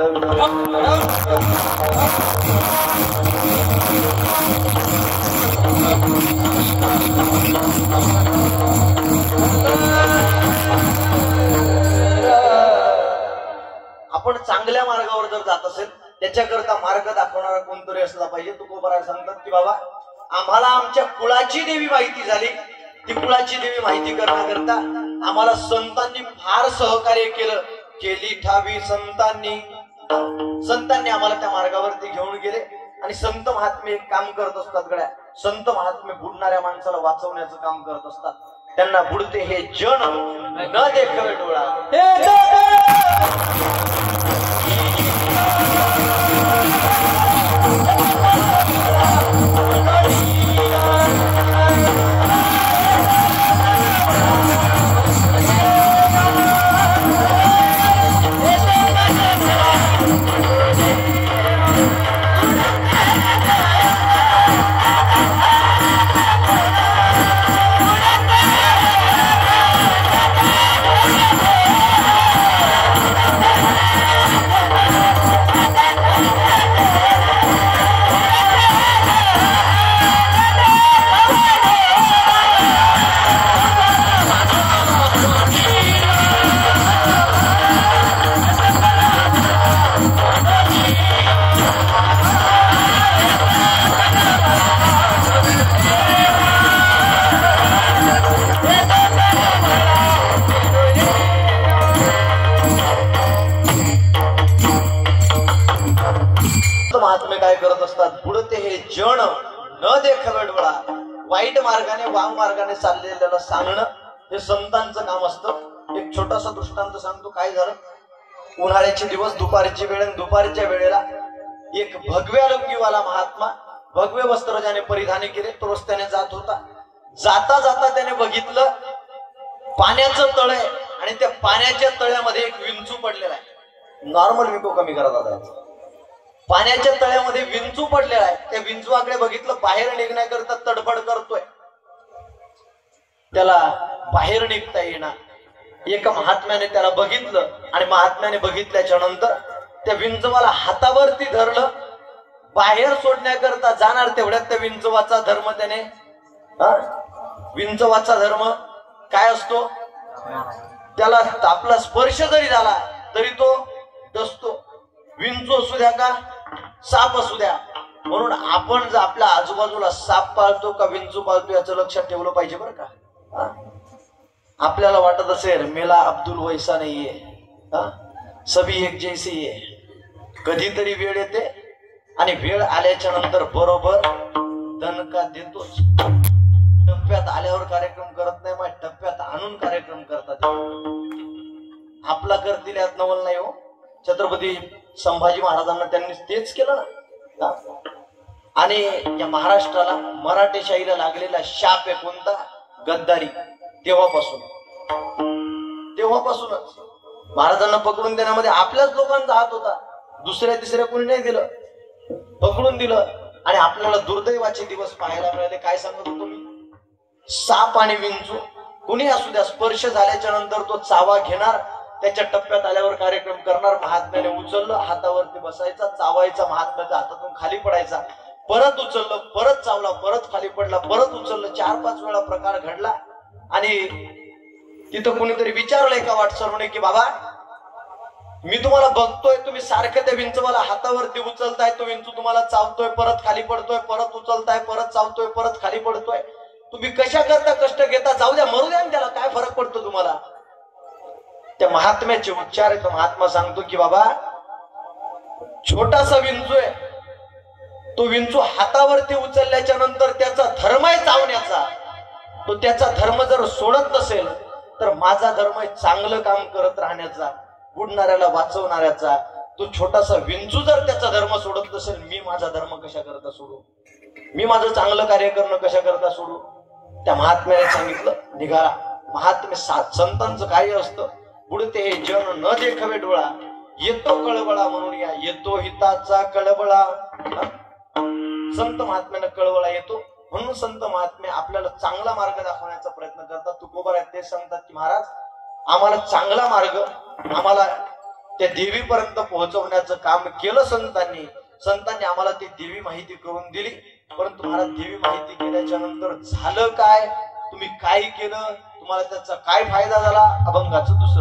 आपण चांगल्या मार्गावर जर जात असेल त्याच्याकरता मार्ग दाखवणारा कोणतरी असला पाहिजे. तुकोबाराय सांगतात की बाबा आम्हाला आमच्या कुळाची देवी माहिती झाली. ती कुळाची देवी माहिती करण्याकरता आम्हाला संतांनी फार सहकार्य केलं. केली ठावी संतांनी आम्हाला त्या मार्गावरती घेऊन गेले. आणि संत महात्मे एक काम करत असतात गड्या. संत महात्मे बुडणाऱ्या माणसाला वाचवण्याचं काम करत असतात. त्यांना बुडते हे जन न देखवे डोळा. महात्मे काय करत असतात? बुडते हे जण न देखवे डोळा. वाईट मार्गाने वाम मार्गाने चाललेल्याला सांगणं हे संतांचं काम असतं. एक छोटासा दृष्टांत सांगतो. काय झालं? उन्हाळ्याचे दिवस, दुपारची वेळ, आणि दुपारच्या वेळेला एक भगव्या लुंगीवाला महात्मा भगवे वस्त्र ज्याने परिधान केले तो रस्त्याने जात होता. जाता जाता त्याने बघितलं पाण्याचं तळ आहे आणि त्या पाण्याच्या तळ्यामध्ये एक विंचू पडलेला आहे. नॉर्मल विको कमी करत आता पाण्याच्या तळ्यामध्ये विंचू पडलेला आहे. त्या विंचूकडे बघितलं, बाहेर निघण्याकरता तडफड करतोय, त्याला बाहेर निघता येणार. एका महात्म्याने त्याला बघितलं आणि महात्म्याने बघितल्याच्या नंतर त्या विंचवाला हातावरती धरलं. बाहेर सोडण्याकरता जाणार तेवढ्यात त्या विंचवाचा धर्म त्याने, विंचवाचा धर्म काय असतो, त्याला आपला स्पर्श जरी झाला तरी तो डसतो. विंचू असू द्या का साप असू द्या. म्हणून आपण जर आपल्या आजूबाजूला साप पाळतो का विंचू पाळतो याचं लक्षात ठेवलं पाहिजे बरं का. आपल्याला वाटत असेल मेला अब्दुल वैसा नाहीये, सभी एक जैसी आहे. कधीतरी वेळ येते आणि वेळ आल्याच्या नंतर बरोबर दणका देतोच. टप्प्यात आल्यावर कार्यक्रम करत नाही, मग टप्प्यात आणून कार्यक्रम करतात. आपला करतील यात नवल नाही हो. छत्रपती संभाजी महाराजांना त्यांनी तेच केलं ना. आणि या महाराष्ट्राला मराठेशाहीला लागलेला शाप आहे कोणता, गद्दारी. तेव्हापासूनच महाराजांना पकडून देण्यामध्ये आपल्याच लोकांचा हात होता. दुसऱ्या तिसऱ्या कोणी नाही दिलं, पकडून दिलं. आणि आपल्याला दुर्दैवाचे दिवस पाहायला मिळाले. काय सांगत होतो मी, साप आणि विंचू कुणी असू द्या, स्पर्श झाल्याच्या नंतर तो चावा घेणार, त्याच्या टप्प्यात आल्यावर कार्यक्रम करणार. महात्म्याने उचललं, हातावरती बसायचा, चावायचा, महात्म्याच्या हातातून खाली पडायचा, परत उचललं, परत चावला, परत खाली पडला, परत उचललं. 4-5 वेळा प्रकार घडला. आणि तिथं कुणीतरी विचारलंय का वाटसरूने की बाबा मी तुम्हाला बघतोय, तुम्ही सारखं त्या विंचवाला हातावरती उचलताय, तो विंचू तुम्हाला चावतोय, परत खाली पडतोय, परत उचलताय, परत चावतोय, परत खाली पडतोय, तुम्ही कशा करता, कष्ट घेता, जाऊ द्या, मरू द्या, त्याला काय फरक पडतो तुम्हाला. त्या महात्म्याचे उच्चार आहे. तो महात्मा सांगतो की बाबा छोटासा विंचू आहे, तो विंचू हातावरती उचलल्याच्या नंतर त्याचा धर्म आहे चावण्याचा. तो त्याचा धर्म जर सोडत नसेल तर माझा धर्म आहे चांगलं काम करत राहण्याचा, बुडणाऱ्याला वाचवणाऱ्याचा. तो छोटासा विंचू जर त्याचा धर्म सोडत नसेल, मी माझा धर्म कशा करता सोडू, मी माझं चांगलं कार्य करणं कशा करता सोडू. त्या महात्म्याने सांगितलं निघाला. महात्मे संतांचं कार्य असतं, पुढते जन न देखवे डोळा, येतो कळवळा म्हणून या, येतो हिताचा कळवळा. संत महात्म्यानं कळवळा येतो म्हणून संत महात्मे आपल्याला चांगला मार्ग दाखवण्याचा प्रयत्न करतात. तुकोबा ते सांगतात की महाराज आम्हाला चांगला मार्ग, आम्हाला त्या देवीपर्यंत पोहोचवण्याचं काम केलं संतांनी. संतांनी आम्हाला ती देवी माहिती करून दिली. परंतु महाराज देवी माहिती केल्याच्या नंतर झालं काय, तुम्ही काय केलं, तुम्हाला त्याचा काय फायदा झाला, अभंगाचं दुसरं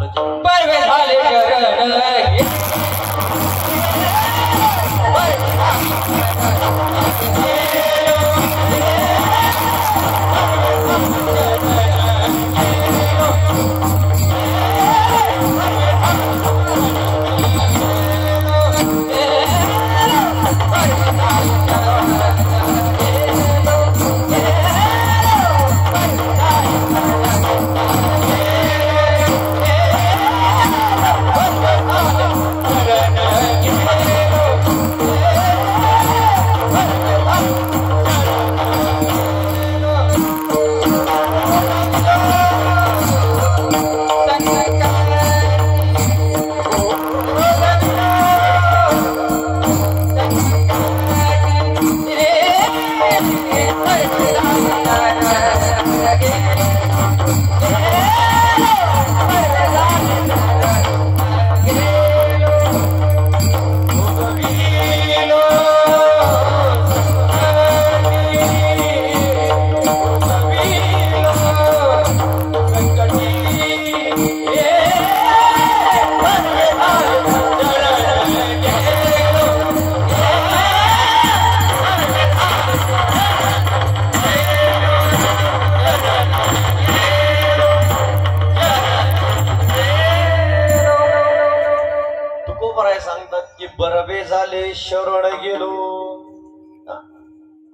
शरण गेलो.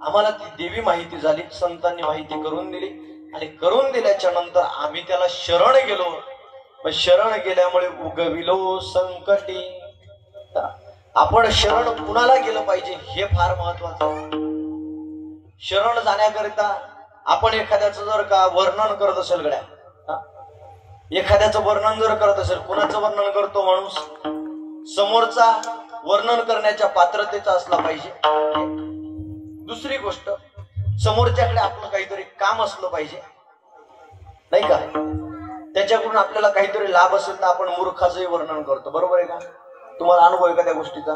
आम्हाला ती देवी माहिती झाली, संतांनी माहिती करून दिली आणि करून दिल्याच्या नंतर आम्ही त्याला शरण गेलो. शरण गेल्यामुळे उगविलो संकटी. आपण शरण कुणाला गेलं पाहिजे हे फार महत्वाचं. शरण जाण्याकरिता आपण एखाद्याचं जर का वर्णन करत असेल, गड्या एखाद्याचं वर्णन जर करत असेल, कुणाचं वर्णन करतो माणूस, समोरचा वर्णन करण्याच्या पात्रतेचा असला पाहिजे. दुसरी गोष्ट, समोरच्याकडे आपलं काहीतरी काम असलं पाहिजे, नाही का? त्याच्याकडून आपल्याला काहीतरी लाभ असेल तर आपण मूर्खाचंही वर्णन करतो. बरोबर आहे का? तुम्हाला अनुभव आहे का त्या गोष्टीचा?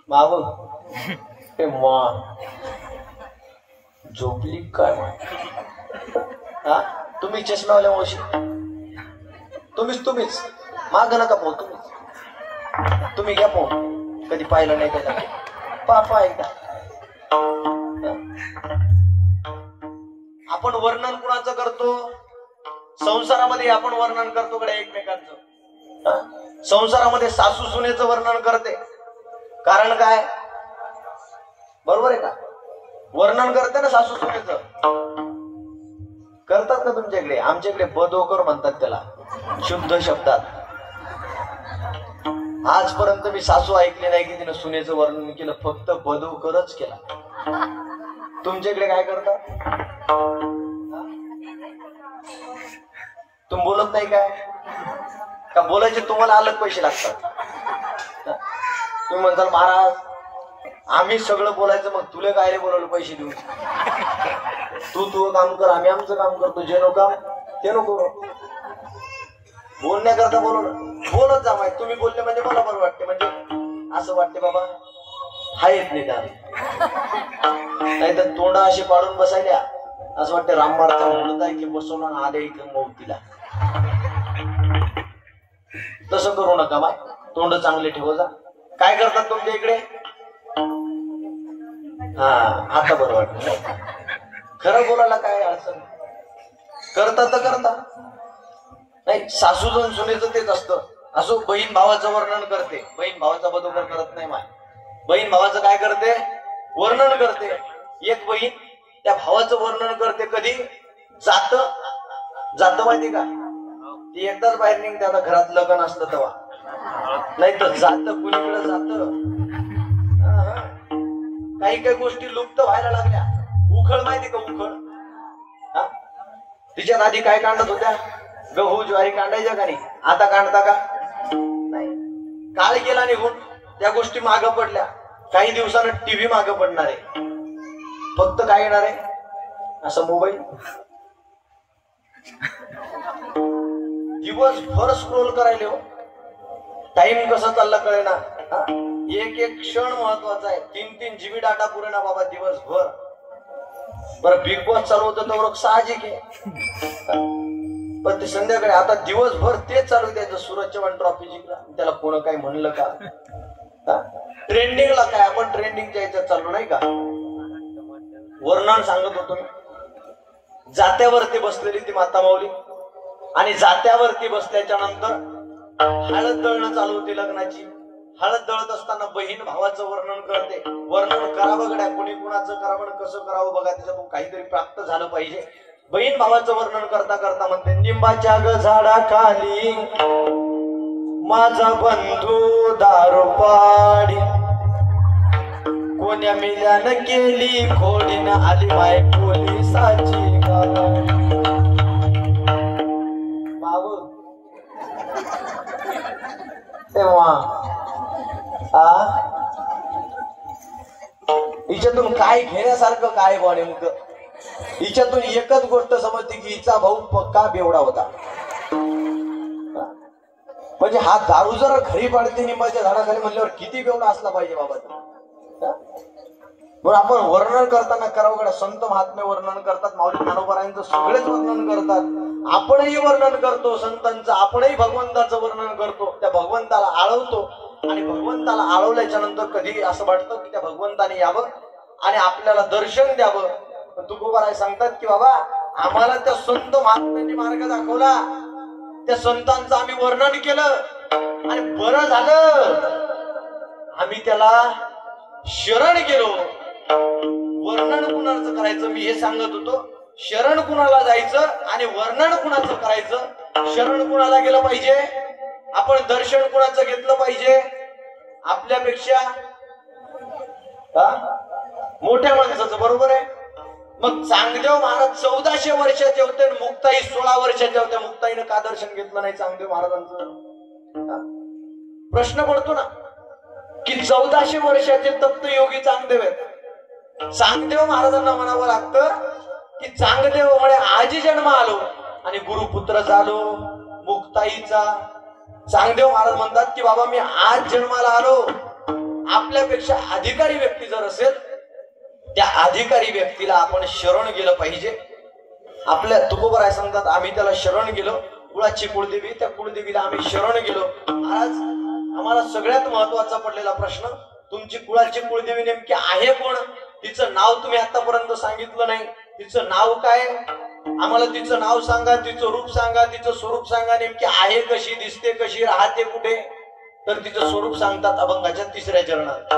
माव ते झोपली काय? हा, तुम्ही चष्मावाल्या मावशी, तुम्हीच माग नका पाहू, तुम्ही घ्या पाहू. कधी पाहिलं नाही त्याला, पापा एकदा. आपण वर्णन कुणाचं करतो? संसारामध्ये आपण वर्णन करतो कडे एकमेकांचं. संसारामध्ये सासू सुनेचं वर्णन करते. कारण काय? बरोबर आहे का? वर्णन करते ना सासू सुनेचं. करतात का तुमच्याकडे? आमच्याकडे बदोकर म्हणतात त्याला, शुद्ध शब्दात. आजपर्यंत मी सासू ऐकले नाही की तिने सुनेचं वर्णन केलं, फक्त बदोकरच केला. तुमच्याकडे काय करतात? तुम्ही बोलत नाही काय? का बोलायचे तुम्हाला अलग पैसे लागतात? तुम्ही म्हणताल महाराज आम्ही सगळं बोलायचं, मग तुला काय रे बोलायला पैसे देऊ? तू काम कर, आम्ही आमचं काम करतो. जे नको काम ते नको. बोलण्याकरता बोलत जा. माहिती तुम्ही बोलले म्हणजे मला बरं वाटते. म्हणजे असं वाटते बाबा हा येत नाही त्या, नाही तर तोंडा अशी पाडून बसायल्या असं वाटतं राम महाराज म्हणत आहे की बसवला आले इथं मौतीला. तसं करू नका बाय, तोंड चांगले ठेव जा. काय करतात तुमच्या इकडे? हा, आता बरं वाटत. खरं बोलायला काय अडचण? करता तर करता नाही. सासूजन सुनेचं तेच असतं. असो, बहीण भावाचं वर्णन करते, बहीण भावाचा बरोबर करत नाही. माय बहीण भावाचं काय करते? वर्णन करते. एक बहीण त्या भावाचं वर्णन करते. कधी जात माहिती का? ती एकदाच बाहेर निघते. आता घरात लग्न असतं तेव्हा, नाही तर जात कुणीकडे जात. काही गोष्टी लुप्त व्हायला लागल्या. उखळ माहिती का? उखळ तिच्यात आधी काय काढत होत्या? गहू ज्वारी काढायच्या का नाही? आता काढता का? नाही. काळ गेला निघून, त्या गोष्टी मागं पडल्या. काही दिवसानं टीव्ही मागं पडणार आहे. फक्त काय येणार आहे? असं मोबाईल. दिवसभर स्क्रोल करायले हो. टाइम कसा चालला कळेना. एक क्षण महत्वाचा आहे. 3 GB डाटा पुरे ना बाबा दिवसभर. बरं, बिग बॉस चालू होतं तर साहजिक आहे, पण ते संध्याकाळी आता दिवसभर तेच चालू द्यायचं. सूरज चव्हाण ट्रॉफी जिंकला, त्याला कोण काय म्हणलं का? ट्रेंडिंगला काय? आपण ट्रेंडिंगच्या याच्यात चाललो नाही का? वर्णन सांगत होतो मी. जात्यावरती बसलेली ती माता माऊली, आणि जात्यावरती बसल्याच्या नंतर हळद दळणं चालू होती लग्नाची. हळद दळत असताना बहीण भावाचं वर्णन करते. वर्णन करावं गड्या, कोणी कुणाचं करावं, कसं करावं बघा, त्याच्यातून काहीतरी प्राप्त झालं पाहिजे. बहीण भावाचं वर्णन करता करता म्हणते, निंबाच्या झाडाखाली माझा बंधू दारू पाडी, कोण्या मिल्यानं केली खोडीनं आली माय पोलिसाची गाडी. माव तेव्हा हिच्यातून काय घेण्यासारखं काय बा? नेमकं हिच्यातून एकच गोष्ट समजते की हिचा भाऊ पक्का बेवडा होता. म्हणजे हा दारू जरा घरी पाडते निंबाच्या झाडाखाली म्हणल्यावर किती बेवडा असला पाहिजे बाबा. बरं, आपण वर्णन करताना करावं गड्या. संत महात्मे वर्णन करतात, माऊली ज्ञानोबारायांचं सगळेच वर्णन करतात. आपणही वर्णन करतो संतांचं, आपणही भगवंताचं वर्णन करतो. त्या भगवंताला आळवतो, आणि भगवंताला आळवल्याच्या नंतर कधी असं वाटतं की त्या भगवंताने यावं आणि आपल्याला दर्शन द्यावं. तुकोबाराय सांगतात की बाबा आम्हाला त्या संत महात्म्यांनी मार्ग दाखवला, त्या संतांचं आम्ही वर्णन केलं, आणि बरं झालं आम्ही त्याला शरण गेलो. वर्णन कुणाचं करायचं मी हे सांगत होतो. शरण कुणाला जायचं आणि वर्णन कुणाचं करायचं? शरण कुणाला गेलं पाहिजे? आपण दर्शन कुणाचं घेतलं पाहिजे? आपल्यापेक्षा मोठ्या माणसाचं. बरोबर आहे. मग चांगदेव महाराज 1400 वर्षाचे होते, मुक्ताई 16 वर्षाच्या होत्या. मुक्ताईनं का दर्शन घेतलं नाही चांगदेव महाराजांचं? प्रश्न पडतो ना. की 1400 वर्षाचे तप्त योगी चांगदेव आहेत. चांगदेव महाराजांना म्हणावं लागतं की चांगदेव म्हणे आजी जन्म आलो आणि गुरुपुत्र झालो मुक्ताईचा. चांगदेव महाराज म्हणतात की बाबा मी आज जन्माला आलो. आपल्यापेक्षा अधिकारी व्यक्ती जर असेल त्या अधिकारी व्यक्तीला आपण शरण गेलं पाहिजे. आपल्या तुकोबराय सांगतात आम्ही त्याला शरण गेलो. कुळाची कुळदेवी त्या कुळदेवीला आम्ही शरण गेलो. आज आम्हाला सगळ्यात महत्वाचा पडलेला प्रश्न तुमची कुळाची कुळदेवी नेमकी आहे कोण? तिचं नाव तुम्ही आतापर्यंत सांगितलं नाही. तिचं नाव काय? आम्हाला तिचं नाव सांगा, तिचं रूप सांगा, तिचं स्वरूप सांगा. नेमकी आहे कशी, दिसते कशी, राहते कुठे? तर तिचं स्वरूप सांगतात अभंगाच्या 3ऱ्या चरणात.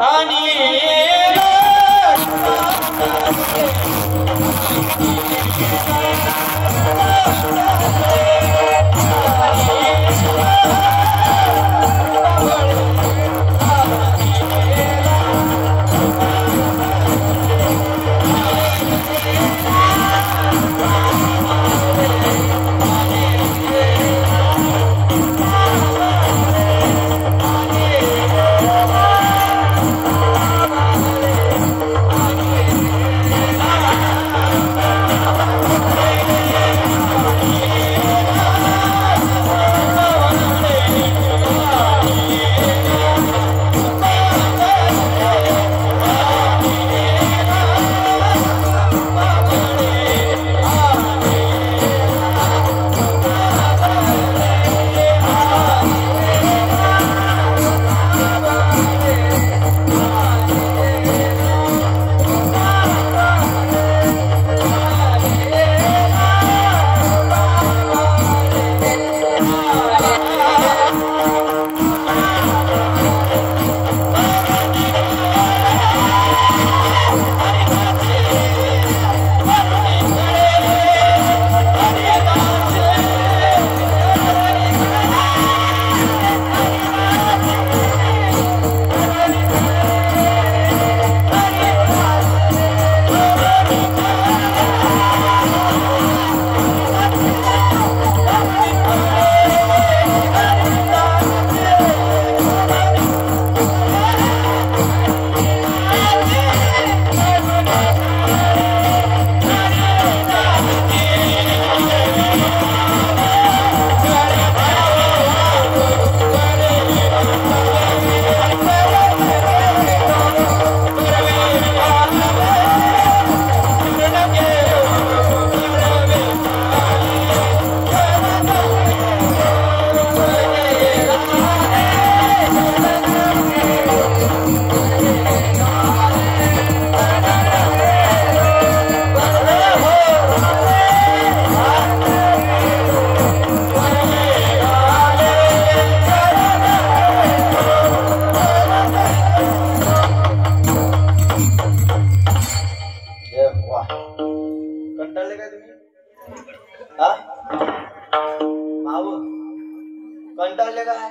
कंटाळले काय?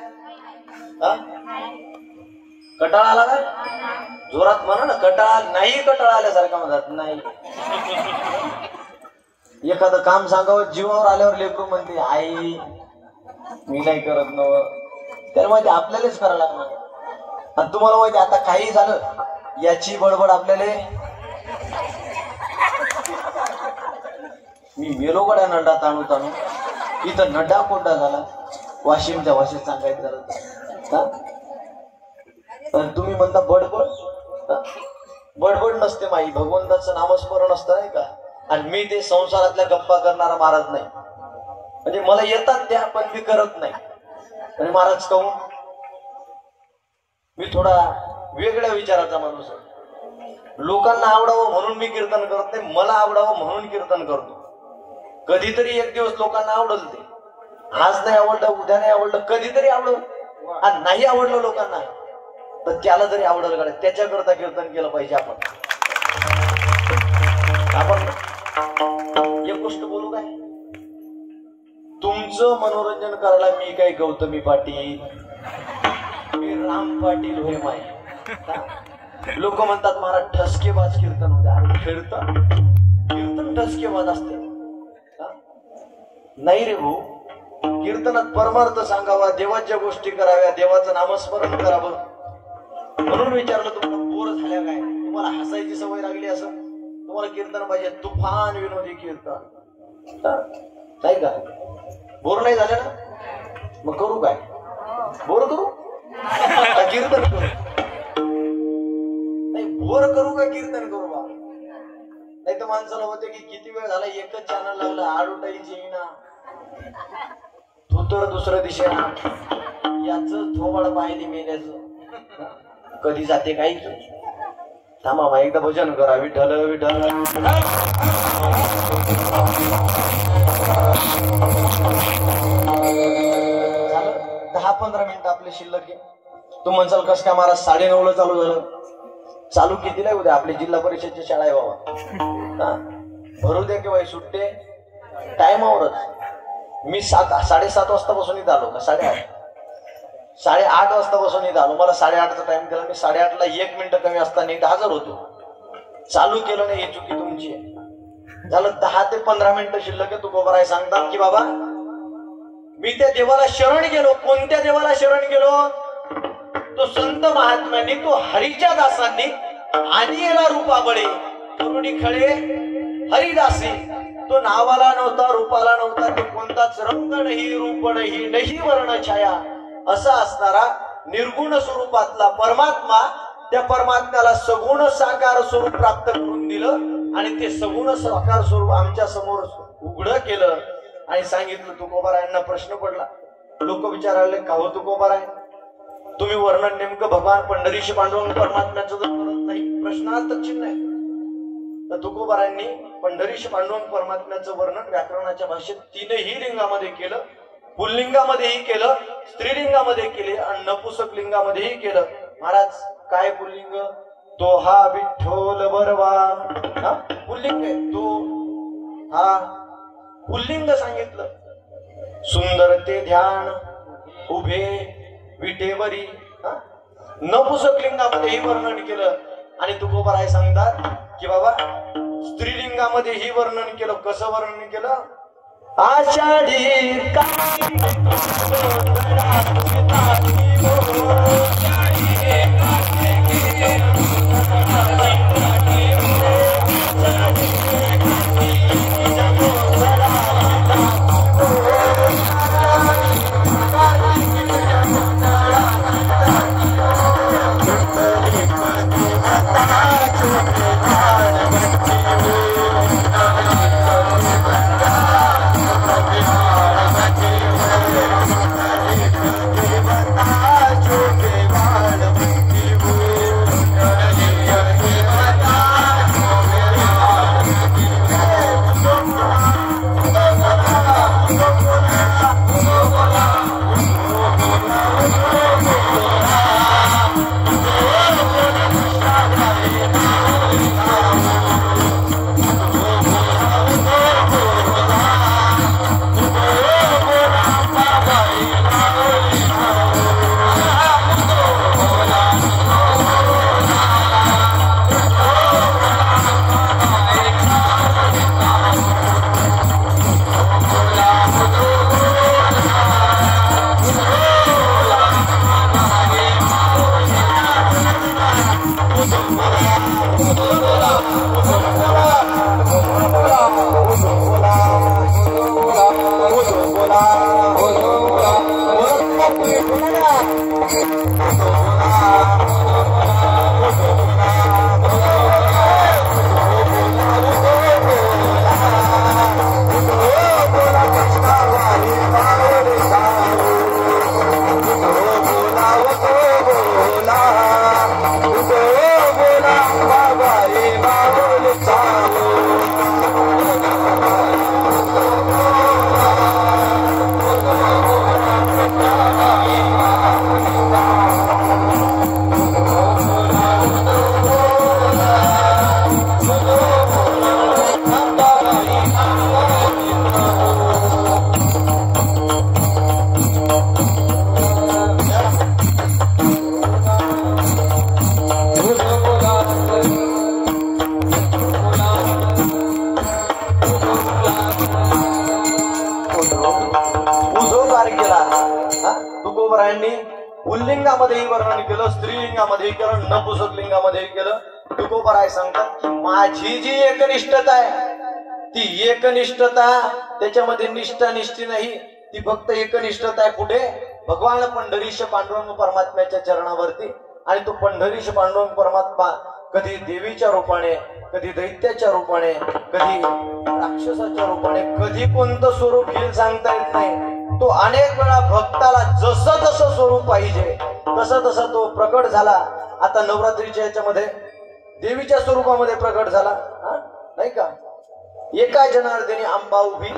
कटाळा आला काय? जोरात म्हणा ना. कटाळा नाही, कटाळा आल्यासारखा म्हणतात नाही. एखादं काम सांगावं जीवावर आल्यावर लेकरू म्हणते आई मी नाही करत नव. त्याला माहिती आपल्यालाच करायला लागणार. आणि तुम्हाला माहिती आता काही झालं याची बडबड आपल्याला. मी मेलो गड्या नड्डा ताणू ताणू. इथं नड्डा कोड्डा झाला. वाशिमच्या भाषेत सांगायचं झालं. पण तुम्ही म्हणता बडबड. बडबड नसते माई, भगवंताचं नामस्मरण असतं नाही का. आणि मी ते संसारातल्या गप्पा करणारा महाराज नाही. म्हणजे मला येतात त्या पण मी करत नाही. आणि महाराज कहून मी थोडा वेगळ्या विचाराचा माणूस आहे. लोकांना आवडावं म्हणून मी कीर्तन करत नाही, मला आवडावं म्हणून कीर्तन करतो. कधीतरी एक दिवस लोकांना आवडल ते. आज नाही आवडलं, उद्या नाही आवडलं, कधीतरी आवडलं. आणि नाही आवडलं लोकांना तर त्याला जरी आवडलं गाड्या त्याच्याकरता कीर्तन केलं पाहिजे. आपण एक गोष्ट बोलू काय, तुमचं मनोरंजन करायला मी काय गौतमी पाटील, मी राम पाटील होय माय. लोक म्हणतात महाराज ठसकेबाज कीर्तन होते. अरे कीर्तन ठसकेबाज असते नाही रे भाऊ. कीर्तनात परमार्थ सांगावा, देवाच्या गोष्टी कराव्या, देवाचं नामस्मरण करावं. म्हणून विचारलं तुम्हाला बोर झाल्या काय, तुम्हाला हसायची सवय लागली असं, तुम्हाला कीर्तन पाहिजे तुफान विनोदी कीर्तन, नाही का? बोर नाही झालं ना, मग करू काय? बोर करू का कीर्तन करू? नाही, बोर करू का कीर्तन करू बा? नाही तर माणसाला होते की किती वेळ झाला एकच चॅनल लावलं, आडोटाईची ना तू तर दुसऱ्या दिशेना, याच थोबाड पाहिली मेल्याच कधी जाते काही. थांबा मग एकदा भजन करा, विठ्ठल विठ्ठल. 10-15 मिनिटं आपले शिल्लक आहे. तू म्हणसाल कस काय महाराज 9:30 चालू झालं? चालू कितीला उद्या आपली जिल्हा परिषदची शाळा आहे बाबा, भरू द्या किंवा सुट्टे टायमावरच. मी 7:30 वाजतापासून इथं आलो का 8:30 वाजतापासून इथं आलो. मला 8:30चा टाइम दिला, मी 8:30ला 1 मिनिट कमी असताना इथं हजर होतो. चालू केलं नाही ही चुकी तुमची आहे. झालं 10 ते 15 मिनिटं शिल्लक आहे. तू गोबराय सांगतात की बाबा मी त्या देवाला शरण गेलो. कोणत्या देवाला शरण गेलो? तो संत महात्म्यांनी, तो हरीच्या दासांनी आदिला रूपाबळे करुणी खळे हरिदासी. तो नावाला नव्हता, रूपाला नव्हता, तो कोणताच रंग नाही, रूप नाही, नाही वर्ण छाया असा असणारा निर्गुण स्वरूपातला परमात्मा. त्या परमात्म्याला सगुण साकार स्वरूप प्राप्त करून दिलं आणि ते सगुण साकार स्वरूप आमच्या समोर उघड केलं आणि सांगितलं. तुकोबारायांना प्रश्न पडला. लोक विचारायला का हो तुकोबाराय, तुम्ही वर्णन नेमकं भगवान पंढरीशी पांडुरंग परमात्म्याचं जर करत नाही, प्रश्नार्थक चिन्ह आहे. तर तुकोबारायांनी पंढरीशी पांडुरंग परमात्म्याचं वर्णन व्याकरणाच्या भाषेत 3ही लिंगामध्ये केलं. पुल्लिंगामध्येही केलं, स्त्रीलिंगामध्ये केले आणि नपुसक लिंगामध्येही केलं. महाराज काय पुल्लिंग? तो हा विठ्ठल बरवा, हा पुल्लिंग आहे. तो हा पुल्लिंग सांगितलं. सुंदर ते ध्यान उभे विटेवरी, नपुसक लिंगामध्येही वर्णन केलं. आणि तुकोबाराय सांगतात की बाबा स्त्रीलिंगामध्येही वर्णन केलं. कसं वर्णन केलं? आषाढी पुल्लिंगामध्येही वर्णन केलं, स्त्रीलिंगामध्येही केलं, नपुंसकलिंगामध्येही केलं. तुकोबराय सांगतात की माझी जी एकनिष्ठता आहे ती एकनिष्ठता त्याच्यामध्ये निष्ठा निष्ठी नाही, ती फक्त एकनिष्ठता आहे कुठे? भगवान पंढरीश पांडुरंग परमात्म्याच्या चरणावरती. आणि तो पंढरीश पांडुरंग परमात्मा कधी देवीच्या रूपाने, कधी दैत्याच्या रूपाने, कधी राक्षसाच्या रूपाने, कधी कोणतं स्वरूप घेईल सांगता येत नाही. तो अनेक वेळा भक्ताला जसं जसं स्वरूप पाहिजे तसं तसं तो प्रकट झाला. आता नवरात्रीच्या याच्यामध्ये देवीच्या स्वरूपामध्ये प्रकट झाला, नाही का? एका जनार्दनी आंबा उभी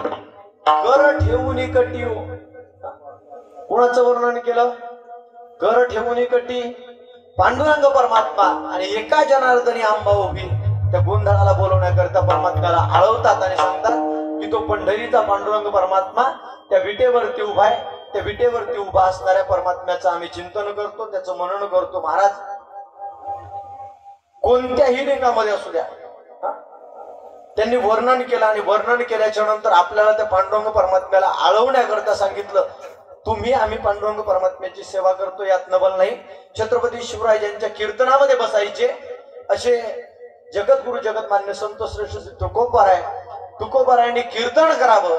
कर ठेवून कटी. कुणाचं वर्णन केलं? कर ठेवून कटी पांडुरंग परमात्मा. आणि एका जनार्दनी आंबा उभी त्या गोंधळाला बोलवण्याकरता परमात्म्याला आळवतात आणि सांगतात की तो पंढरीचा पांडुरंग परमात्मा त्या विटेवरती उभा आहे. त्या विटेवरती उभा असणाऱ्या परमात्म्याचं आम्ही चिंतन करतो, त्याचं मनन करतो. महाराज कोणत्याही लिंगामध्ये असू द्या त्यांनी वर्णन केलं आणि वर्णन केल्याच्या नंतर आपल्याला त्या पांडुरंग परमात्म्याला आळवण्याकरता सांगितलं. तुम्ही आम्ही पांडुरंग परमात्म्याची सेवा करतो यात नवल नाही. छत्रपती शिवरायांच्या कीर्तनामध्ये बसायचे असे जगद्गुरु जगतमान्य संत श्रेष्ठ तुकोबराय, तुकोबरायांनी कीर्तन करावं.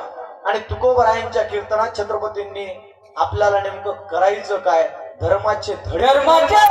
आणि तुकोबरायांच्या कीर्तनात छत्रपतींनी आपल्याला नेमकं करायचं काय? धर्माचे धडे, धर्माचे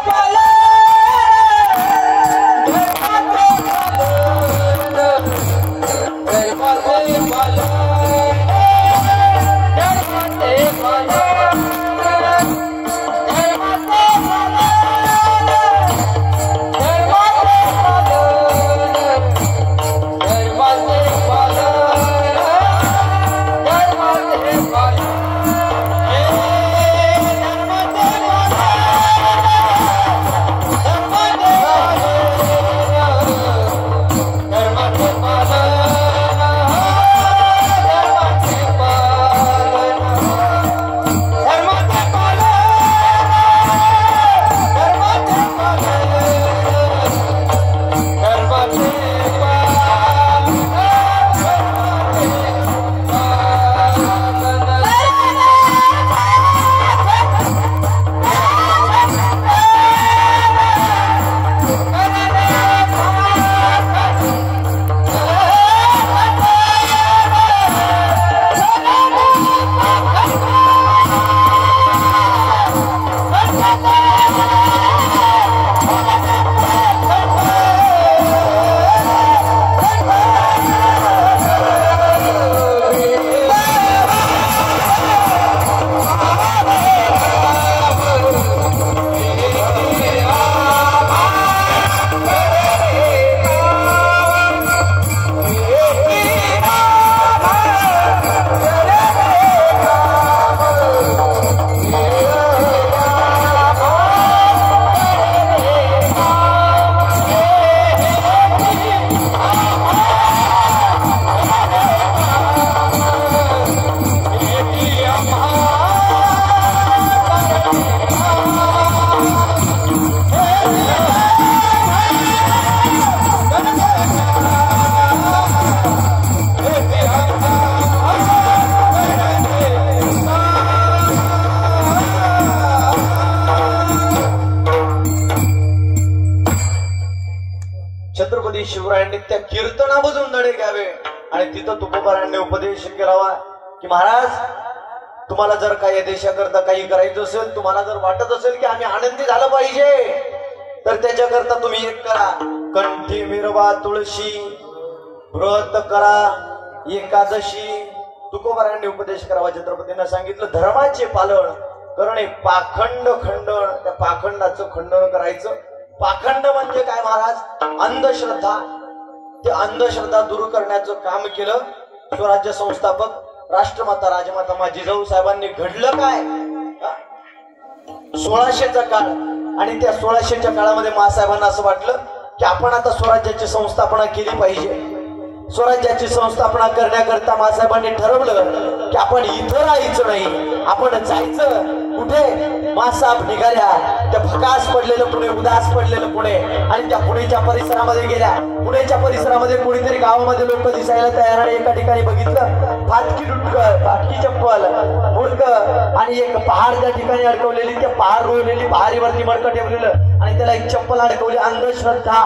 शिवरायांनी त्या कीर्तनामधून धडे घ्यावे. आणि तिथं तुकोबारांनी उपदेश केला की महाराज तुम्हाला जर काही देशाकरता काही करायचं असेल, तुम्हाला जर वाटत असेल की आम्ही आनंदी झालं पाहिजे, तर त्याच्याकरता तुम्ही एक करा, कंठी मिरवा तुळशी, व्रत करा, एकादशी. तुकोबारांनी उपदेश करावा. छत्रपतींना सांगितलं धर्माचे पालन करणे, पाखंड खंडन, त्या पाखंडाचं खंडन करायचं. पाखंड म्हणजे काय महाराज? अंधश्रद्धा. ते अंधश्रद्धा दूर करण्याचं काम केलं स्वराज्य संस्थापक राष्ट्रमाता राजमाता मा जिजाऊ साहेबांनी. घडलं काय? 1600चा काळ. आणि त्या 1600च्या काळामध्ये मासाहेबांना असं वाटलं की आपण आता स्वराज्याची संस्थापना केली पाहिजे. स्वराज्याची संस्थापना करण्याकरता मासाहेबांनी ठरवलं की आपण इथं राहायचं नाही, आपण जायचं कुठे मासाप निघाल्या त्या भकास पडलेलं पुणे, उदास पडलेलं पुणे, आणि त्या पुणेच्या परिसरामध्ये गेल्या. पुणेच्या परिसरामध्ये कोणीतरी गावामध्ये लोक दिसायला तयार आहे. एका ठिकाणी बघितलं फाटकी डुटक, फाटकी चप्पल, मुडक आणि एक पहाड त्या ठिकाणी अडकवलेली. त्या पहाड रोवलेली पहाडीवरती मडकं ठेवलेलं आणि त्याला एक चप्पल अडकवली. अंधश्रद्धा.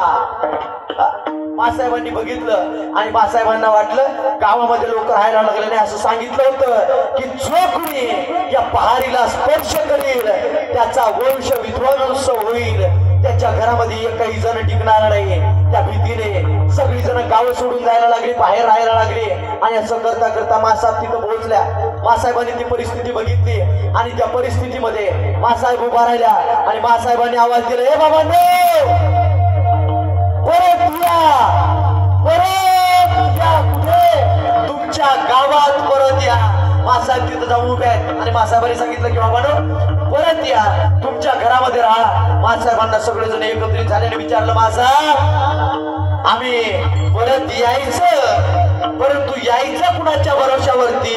मासाहेबांनी बघितलं आणि मासाहेबांना वाटलं गावामध्ये लोक राहायला लागले नाही. असं सांगितलं होतं की जो कोणी या पहाडीला स्पर्श करेल त्याचा वंश विध्वंस होईल, त्याच्या घरामध्ये एकही जण टिकणार नाही. त्या भीतीने सगळी जण गाव सोडून जायला लागली, बाहेर राहायला लागली. आणि असं करता करता मासाहेब तिथं पोहोचल्या. मासाहेबांनी ती परिस्थिती बघितली आणि त्या परिस्थितीमध्ये मासाहेब उभा राहिल्या आणि मासाहेबांनी आवाज दिला, हे बाबांनो परत या, परत या. कुठे? तुमच्या गावात परत या. मासाहेब तिथं जाऊन उभे आहेत आणि मासाहेबांनी सांगितलं की बाबांनो परत या, तुमच्या घरामध्ये राहा. मासाहेबांना सगळेजण एकत्रित झाल्याने विचारलं, मासाहेब आम्ही परत यायचं, परंतु यायचं कुणाच्या भरोशावरती?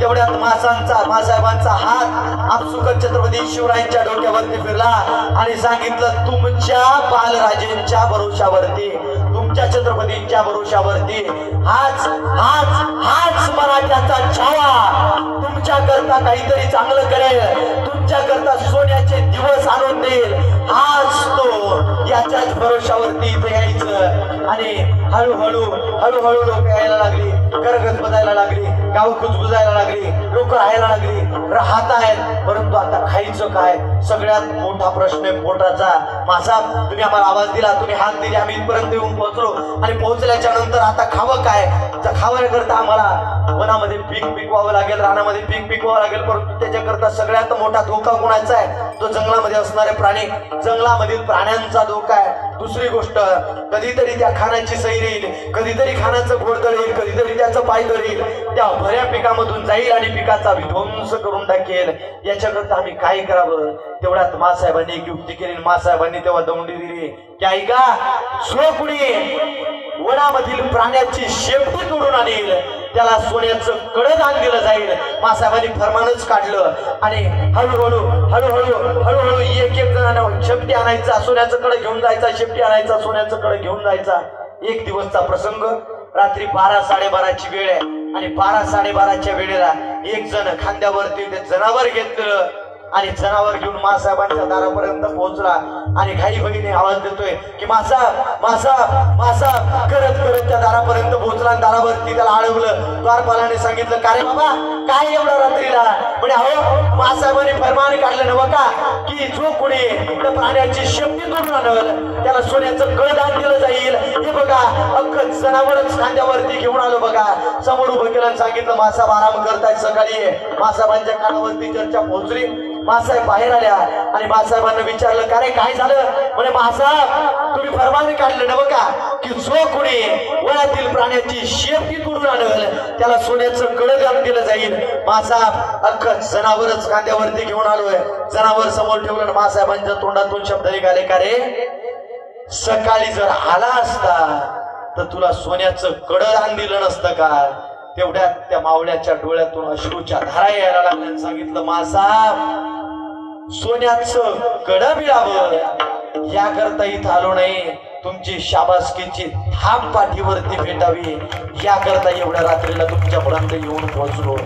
तेवढ्यात मासाहेबांचा हात आपसुकच छत्रपती शिवरायांच्या डोक्यावरती फिरला आणि सांगितलं, तुमच्या बालराजेंच्या भरोशावरती, तुमच्या छत्रपतींच्या भरोशावरती हाच हाच हाच मराठ्याचा छावा तुमच्या करता काहीतरी चांगलं करेल, तुमच्या करता सोन्याचे दिवस आणून देईल. हाच तो, याच्याच भरोशावरती इथे यायचं. आणि हळूहळू हळूहळू लोक यायला लागली, करगत बजायला लागली, गाव कुजबुजायला लागली, लोक राहायला लागली, राहत आहेत. परंतु आता खायचं काय? सगळ्यात मोठा प्रश्न आहे पोटाचा. मासाहेब तुम्ही आम्हाला आवाज दिला, तुम्ही हात दिले, आम्ही इथपर्यंत येऊन पोहोचलो आणि पोहोचल्याच्या नंतर आता खावं काय? खावण्याकरता आम्हाला वनामध्ये पीक पिकवावं लागेल, रानामध्ये पीक पिकवावं लागेल. परंतु त्याच्याकरता सगळ्यात मोठा धोका कोणाचा आहे? तो जंगलामध्ये असणारे प्राणी, जंगलामधील प्राण्यांचा धोका आहे. दुसरी गोष्ट, कधीतरी त्या खानाची सैर येईल, कधीतरी खानाचं घोडदळ येईल, कधीतरी त्याचं पायदळ येईल, त्या भऱ्या पिकामधून जाईल आणि पिकाचा विध्वंस करून टाकेल. याच्याकरता आम्ही काय करावं? तेवढ्यात मासाहेबांनी एक युक्ती केली. मासाहेबांनी तेव्हा दौंडी दिली की ऐका, जो कुणी वनामधील प्राण्याची शेपटी तोडून आणेल त्याला सोन्याचं कडदान दिलं जाईल. मासाहेबांनी फरमानच काढलं आणि हळूहळू हळूहळू हळूहळू एक एक जणांना शेपटी आणायचा, सोन्याचं कड घेऊन जायचा, शेपटी आणायचा, सोन्याचं कड घेऊन जायचा. एक दिवसचा प्रसंग, रात्री 12-12:30ची वेळ आहे आणि 12-12:30च्या वेळेला एक जण खांद्यावरती ते जनावर घेतलं आणि जनावर घेऊन मासाहेबांच्या दारापर्यंत पोहोचला आणि घाई भगिनी आवाज देतोय की मासाहेब मासाहेब मासाहेब करत करत त्या दारापर्यंत पोहोचला. दारावरती त्याला अडवलं. द्वारपालाने सांगितलं, का रे बाबा काय एवढा रात्रीला? म्हणे अहो मासाहेबांनी फरमान काढलं नव्ह का की जो कोणी त्या प्राण्याची शेपटी तोडून आणल त्याला सोन्याचं कडदान दिलं जाईल. हे बघा अख्ख जनावरच खांद्यावरती घेऊन आलो बघा. समोर उभं केलं आणि सांगितलं, मासाहेब आराम करतायत, सकाळी मासाहेबांच्या कानावरती चर्चा पोहोचली. मासाहेब बाहेर आल्या आणि मासाहेबांना विचारलं, का रे काय झालं? म्हणे मासाहेब तुम्ही फरमान काढलं ना बघा की जो कोणी वनातील प्राण्याची शेपटी तोडून आणल त्याला सोन्याचं कडदान दिलं जाईल. मासाहेब अख्ख जनावरच खांद्यावरती घेऊन आलोय. जनावर समोर ठेवलं. मासाहेबांच्या तोंडातून शब्द निघाले, का रे सकाळी जर आला असता तर तुला सोन्याचं कडदान दिलं नसतं का? तेवढ्यात त्या मावळ्याच्या डोळ्यातून अश्रूच्या धारा यायला लागल्या. सांगितलं, मासाहेब सोन्याचं कड मिळावं याकरता इथं आलो नाही, तुमची शाबासकीची थाप पाठीवरती भेटावी याकरता एवढ्या रात्रीला तुमच्यापर्यंत येऊन पोहोचलो.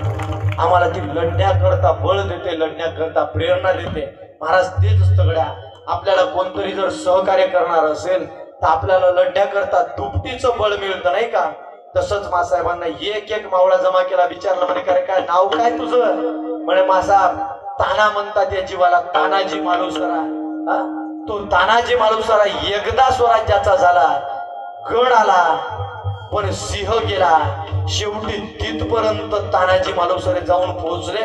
आम्हाला ती लढण्याकरता बळ देते, लढण्याकरता प्रेरणा देते. महाराज तेच सगळ्या आपल्याला कोणतरी जर सहकार्य करणार असेल तर आपल्याला लढण्याकरता दुपटीचं बळ मिळतं नाही का? तसंच मासाहेबांना एक एक मावळा जमा केला. विचारलं, म्हणे काय नाव काय तुझं? म्हणे मासाहेब ताना म्हणतात या जीवाला, तानाजी मालुसरा. तो तानाजी मालुसरा एकदा स्वराज्याचा झाला, गड आला पण सिंह गेला. शेवटी तिथपर्यंत तानाजी मालुसरे जाऊन पोहोचले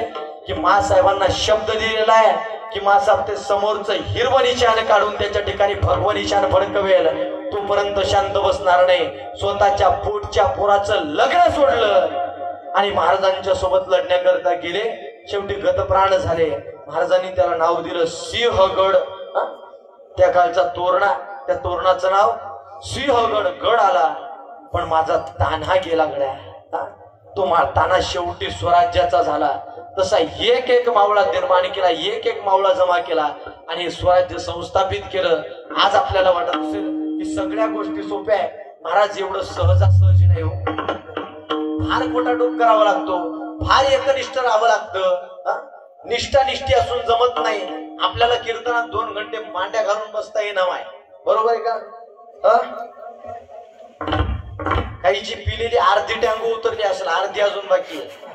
की मासाहेबांना शब्द दिलेला आहे की मासाहेब ते समोरचं हिरवं निशाण काढून त्याच्या ठिकाणी भगवं निशाण फडकवेल, तोपर्यंत शांत बसणार नाही. स्वतःच्या पोटच्या पोराचं लग्न सोडलं आणि महाराजांच्या सोबत लढण्याकरता गेले. शेवटी गतप्राण झाले. महाराजांनी त्याला नाव दिलं सिंहगड. त्या काळचा तोरणा, त्या तोरणाचं नाव सिंहगड. गड आला पण माझा तान्हा गेला गड्या. तो ताना शेवटी स्वराज्याचा झाला. तसा एक एक मावळा निर्माण केला, एक एक मावळा जमा केला आणि हे स्वराज्य संस्थापित केलं. आज आपल्याला वाटत असेल की सगळ्या गोष्टी सोप्या आहे. महाराज एवढं सहजासहजी नाही हो. फार खोटाटोप करावा लागतो, फार एकनिष्ठ राहावं लागतं. निष्ठानिष्ठी असून जमत नाही. आपल्याला कीर्तनात 2 घंटे मांड्या घालून बसता येणार आहे. बरोबर आहे का? काहीची पिलेली अर्धी टँगो उतरली असेल, अर्धी अजून बाकी आहे.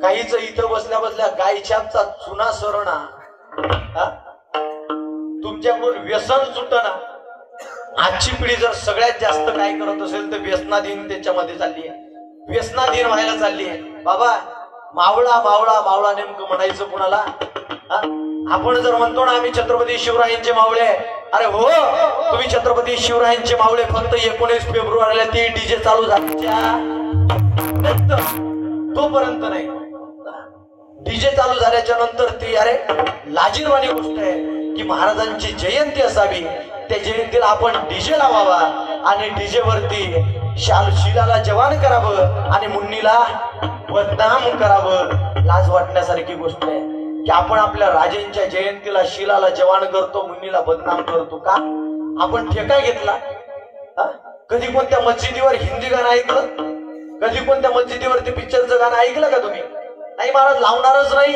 काहीच इथं बसल्या बसल्या गायछापचा चुना सरणा, तुमच्याकडून व्यसन सुटना. आजची पिढी जर सगळ्यात जास्त काय करत असेल तर व्यसनाधीन त्याच्यामध्ये चालली आहे, व्यसनाधीन व्हायला चालली आहे. बाबा मावळा मावळा मावळा नेमकं म्हणायचं कुणाला? आपण जर म्हणतो ना आम्ही छत्रपती शिवरायांचे मावळे, अरे हो तुम्ही छत्रपती शिवरायांचे मावळे, फक्त 19 फेब्रुवारीला ते डीजे चालू झाल्याच्या तोपर्यंत नाही. डीजे चालू झाल्याच्या नंतर ती अरे लाजीरवाणी गोष्ट आहे की महाराजांची जयंती असावी, त्या जयंतीला आपण डीजे लावावा आणि डीजे वरती शिलाला जवान करावं आणि मुन्नीला बदनाम करावं. लाज वाटण्यासारखी गोष्ट आहे की आपण आपल्या राजेंच्या जयंतीला शिलाला जवान करतो, मुन्नीला बदनाम करतो. का? आपण ठेका घेतला? कधी कोणत्या मस्जिदीवर हिंदी गाणं ऐकलं? कधी कोणत्या मस्जिदीवरती पिक्चरचं गाणं ऐकलं का तुम्ही? नाही महाराज, लावणारच नाही.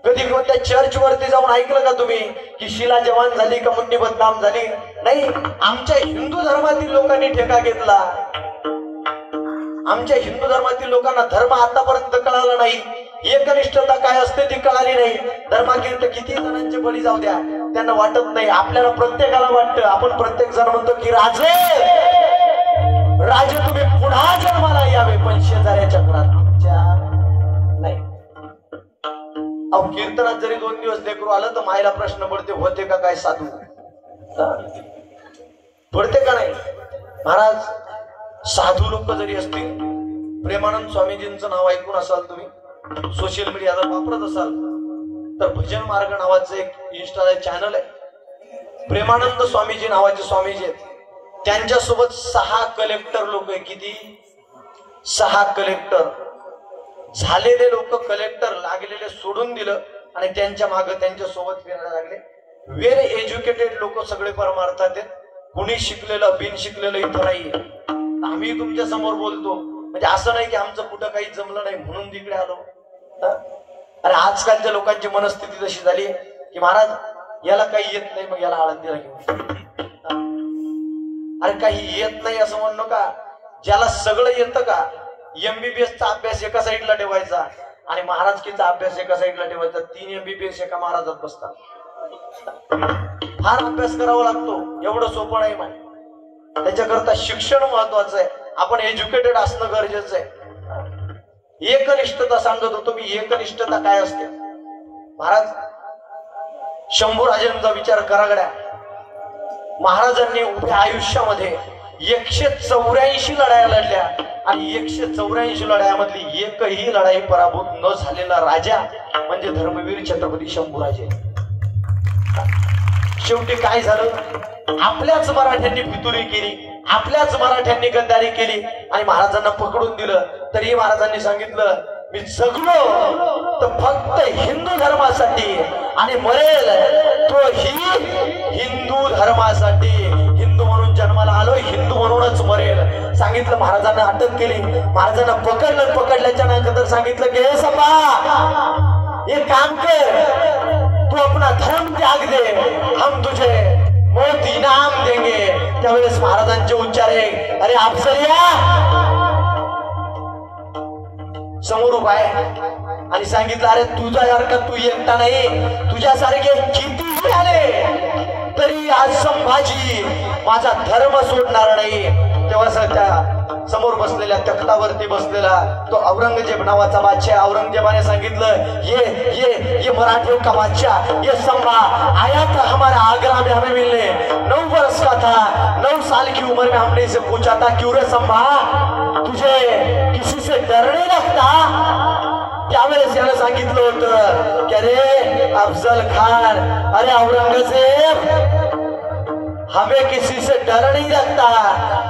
कधी कोणत्या चर्च वरती जाऊन ऐकलं का तुम्ही की शिला जवान झाली का मुन्नी बदनाम झाली? नाही. आमच्या हिंदू धर्मातील लोकांनी ठेका घेतला. आमच्या हिंदू धर्मातील लोकांना धर्म आतापर्यंत कळाला नाही, एकनिष्ठता काय असते ती कळाली नाही. धर्माकीर्त किती जणांचे बळी जाऊ द्या, त्यांना वाटत नाही. आपल्याला प्रत्येकाला वाटतं, आपण प्रत्येक जण म्हणतो की राजे राजे तुम्ही पुन्हा जन्माला यावे, पण शेजाऱ्याच्या घरात आमच्या नाही. अहो कीर्तनात जरी 2 दिवस लेकरू आलं तर मायला प्रश्न पडते, होते का काय साधू? पडते का नाही? महाराज साधू लोक जरी असतील, प्रेमानंद स्वामीजींचं नाव ऐकून असाल तुम्ही, सोशल मीडियाला वापरत असाल तर भजन मार्ग नावाचं एक इंस्टाला चॅनल आहे. प्रेमानंद स्वामीजी नावाचे स्वामीजी आहेत, त्यांच्यासोबत 6 कलेक्टर लोक आहे. किती? 6 कलेक्टर झालेले लोक, कलेक्टर लागलेले सोडून दिलं आणि त्यांच्या मागे त्यांच्या सोबत फिरायला लागले. वेल एज्युकेटेड लोक सगळे परमार्थात आहेत. कुणी शिकलेलं बिन शिकलेलं इथं नाही. आम्ही तुमच्या समोर बोलतो म्हणजे असं नाही की आमचं कुठं काही जमलं नाही म्हणून तिकडे आलो. अरे आजकालच्या लोकांची मनस्थिती तशी झाली की महाराज याला काही येत नाही, मग याला आळंदीला घेऊन. अरे काही येत नाही असं म्हणणं का? ज्याला सगळं येतं का? MBBS चा अभ्यास एका साईडला ठेवायचा आणि महाराजकीचा अभ्यास एका साईडला ठेवायचा. 3 MBBS एका महाराजात बसतात. फार अभ्यास करावा लागतो, एवढं सोपं नाही माहिती. त्याच्याकरता शिक्षण महत्वाचं आहे. आपण एज्युकेटेड असणं गरजेचं आहे. एकनिष्ठता सांगत होतो मी, एकनिष्ठता काय असते? महाराज शंभूराजांचा विचार करा गड्या. महाराजांनी उभ्या आयुष्यामध्ये 184 लढाया लढल्या आणि 184 लढायामधली एकही लढाई पराभूत न झालेला राजा म्हणजे धर्मवीर छत्रपती शंभूराजे. शेवटी काय झालं? आपल्याच मराठ्यांनी फितुरी केली, आपल्याच मराठ्यांनी गद्दारी केली आणि महाराजांना पकडून दिलं. तरी महाराजांनी सांगितलं मी जगलो तर फक्त हिंदू धर्मासाठी आणि मरेल तो ही हिंदू धर्मासाठी. हिंदू म्हणून जन्माला आलो, हिंदू म्हणूनच मरेल. सांगितलं. महाराजांना अटक केली, महाराजांना पकडलं. पकडल्याच्या नंतर सांगितलं की हे संभा एक काम कर, तू अपना धर्म त्याग दे, हम तुझे मौत इनाम देंगे. त्यावेळेस महाराजांचे उच्चार आहे, अरे अफसरिया समोर उभा आहे आणि सांगितलं अरे तुझ्यासारखा तू एकटा नाही, तुझ्यासारखे कितीही आले तरी आज संभाजी माझा धर्म सोडणार नाही. तेव्हा त्या समोर बसलेल्या तख्तावरती बसलेला तो औरंगजेब नावाचा बादशाह, औरंगजेबाने सांगितलं ये मराठियों का बादशाह, ये संभा आया था हमारा आगरा में, हमें मिलने 9 वर्ष का था, 9 साल की उम्र में हमने इसे पूछा था क्यों रे संभा तुझे किसी से डर नहीं लगता? त्यावेळेस याने सांगितलं होतं की अरे अफजल खान, अरे औरंगजेब हमें किसी से डर नहीं लगता,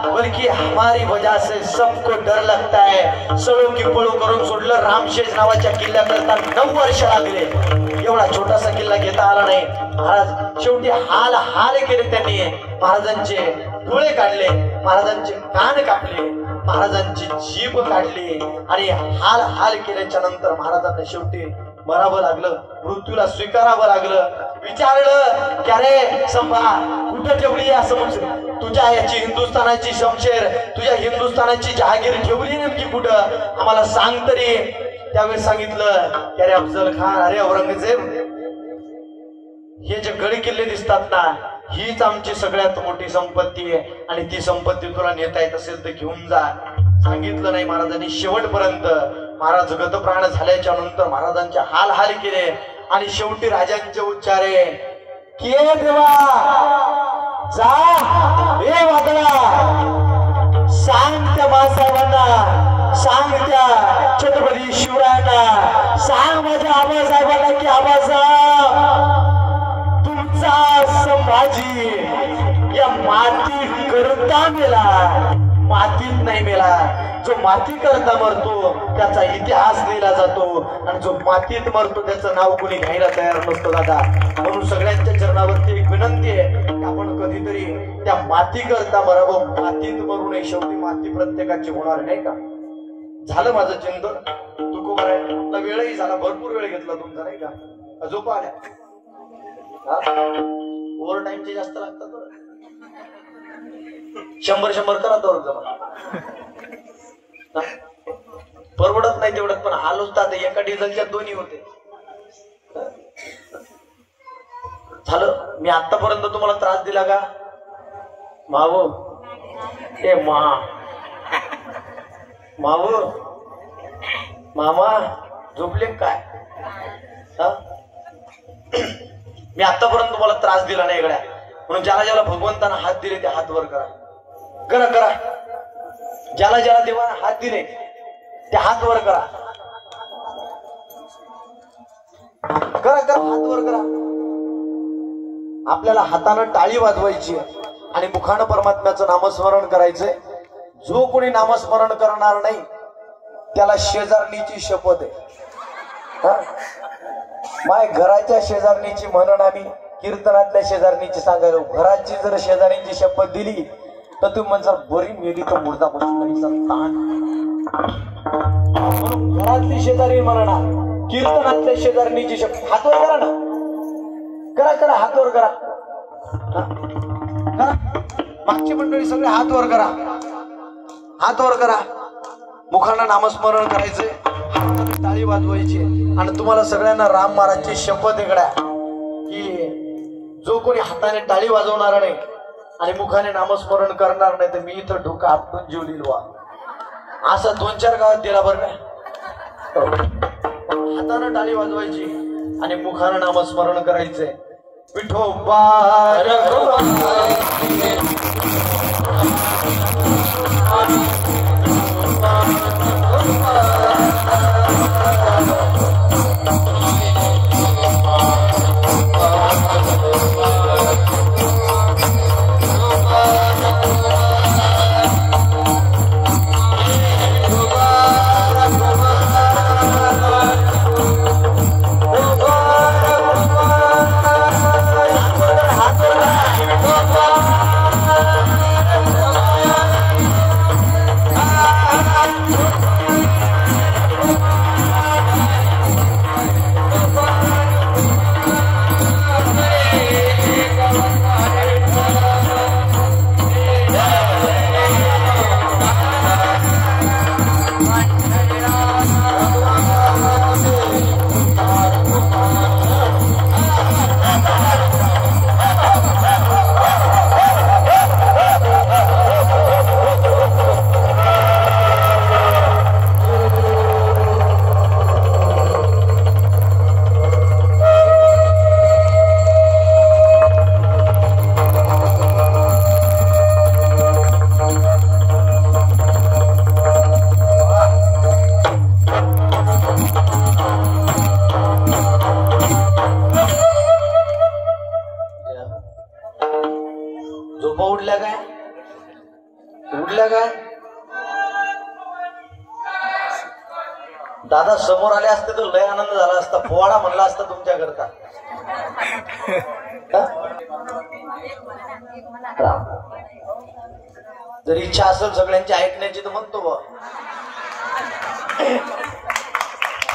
बल्कि हमारी वजह से सबको डर लगता है. सळो की पळू करून सोडलं. रामशेज नावाच्या किल्ल्याकरता 9 वर्ष लागले. एवढा छोटासा किल्ला घेता आला नाही. महाराज शेवटी हाल हाल केले त्यांनी. महाराजांचे डोळे काढले, महाराजांचे कान कापले, महाराजांची जीभ काढली आणि हाल हाल केल्याच्या नंतर महाराजांना शेवटी मरावं लागलं, मृत्यूला स्वीकारावं लागलं. विचारलं की अरे संभा कुठं ठेवली असं म्हणजे तुझ्या याची हिंदुस्थानाची शमशेर, तुझ्या हिंदुस्थानाची जहागीर ठेवली नेमकी कुठं आम्हाला सांग तरी. त्यावेळेस सांगितलं की अरे अफजल खान, अरे औरंगजेब, हे जे गड किल्ले दिसतात ना, हीच आमची सगळ्यात मोठी संपत्ती आहे आणि ती संपत्ती तुला नेता येत असेल तर घेऊन जा. सांगितलं नाही महाराजांनी शेवटपर्यंत. महाराज गतप्राण झाल्याच्या नंतर महाराजांचे हाल हाल केले आणि शेवटी राजांचे उच्चारे की देवा जा, हे वादळा, सांग त्या मासाहेबांना, सांग त्या छत्रपती शिवरायांना, सांग माझ्या आबासाहेबांना की आबासाहेब तुमचा संभाजी या माती करता मेला, मातीत नाही मेला. जो माती करता मरतो त्याचा इतिहास लिहिला जातो आणि जो मातीत मरतो त्याचं नाव कोणी घ्यायला तयार नसतो दादा. म्हणून सगळ्यांच्या चरणावरती एक विनंती आहे की आपण कधीतरी त्या माती करता मरावं, मातीत मरू नये. शेवटी माती प्रत्येकाची होणार नाही का. झालं माझं चिंतन. तुकोबा राहिला, वेळही झाला, भरपूर वेळ घेतला तुमचा नाही का. झोपा आल्या, ओव्हर टाइमचे जास्त लागतात. 100 करा तर जमा. परवडत नाही तेवढ्यात, पण आलोच तर एका डिझेलच्या 2 होते. झालं. मी आतापर्यंत तुम्हाला त्रास दिला का मावो? ए मावो, मामा झोपले काय? मी आतापर्यंत तुम्हाला त्रास दिला नाही गड्या. म्हणून ज्याला ज्याला भगवंतानं हात दिले ते हात वर करा. करा करा. ज्याला ज्याला देवानं हात दिले ते हात वर करा. करा करा, हात वर करा. आपल्याला हातानं टाळी वाजवायची आणि मुखानं परमात्म्याचं नामस्मरण करायचंय. जो कोणी नामस्मरण करणार नाही त्याला शेजारणीची शपथ आहे. माय घराच्या शेजारणीची म्हणून आम्ही कीर्तनातल्या शेजारणीची सांगायला. घराची जर शेजारीची शपथ दिली तर तुम्ही म्हणजे बरी मेली तर मुर्दा ताण. घरातली शेजारी म्हणा, कीर्तनातल्या शेजारणीची शपथ. हात वर करा ना. करा करा, हात वर करा. मागची मंडळी सगळे हात वर करा. हात वर करा. मुखानं नामस्मरण करायचंय, हाताने टाळी वाजवायची आणि तुम्हाला सगळ्यांना राम महाराजची शपथ वेगळ्या की जो कोणी हाताने टाळी वाजवणार नाही आणि मुखाने नामस्मरण करणार नाही तर मी इथं डोकं आपटून जीव लिहिलवा. असं 2-4 गावात दिला बरं का. हाताने टाळी वाजवायची आणि मुखाने नामस्मरण करायचंय. विठोबा दादा समोर आले असते तर लय आनंद झाला असता, पोवाडा म्हणला असता तुमच्या करता. जर इच्छा असेल सगळ्यांची ऐकण्याची तर म्हणतो बा.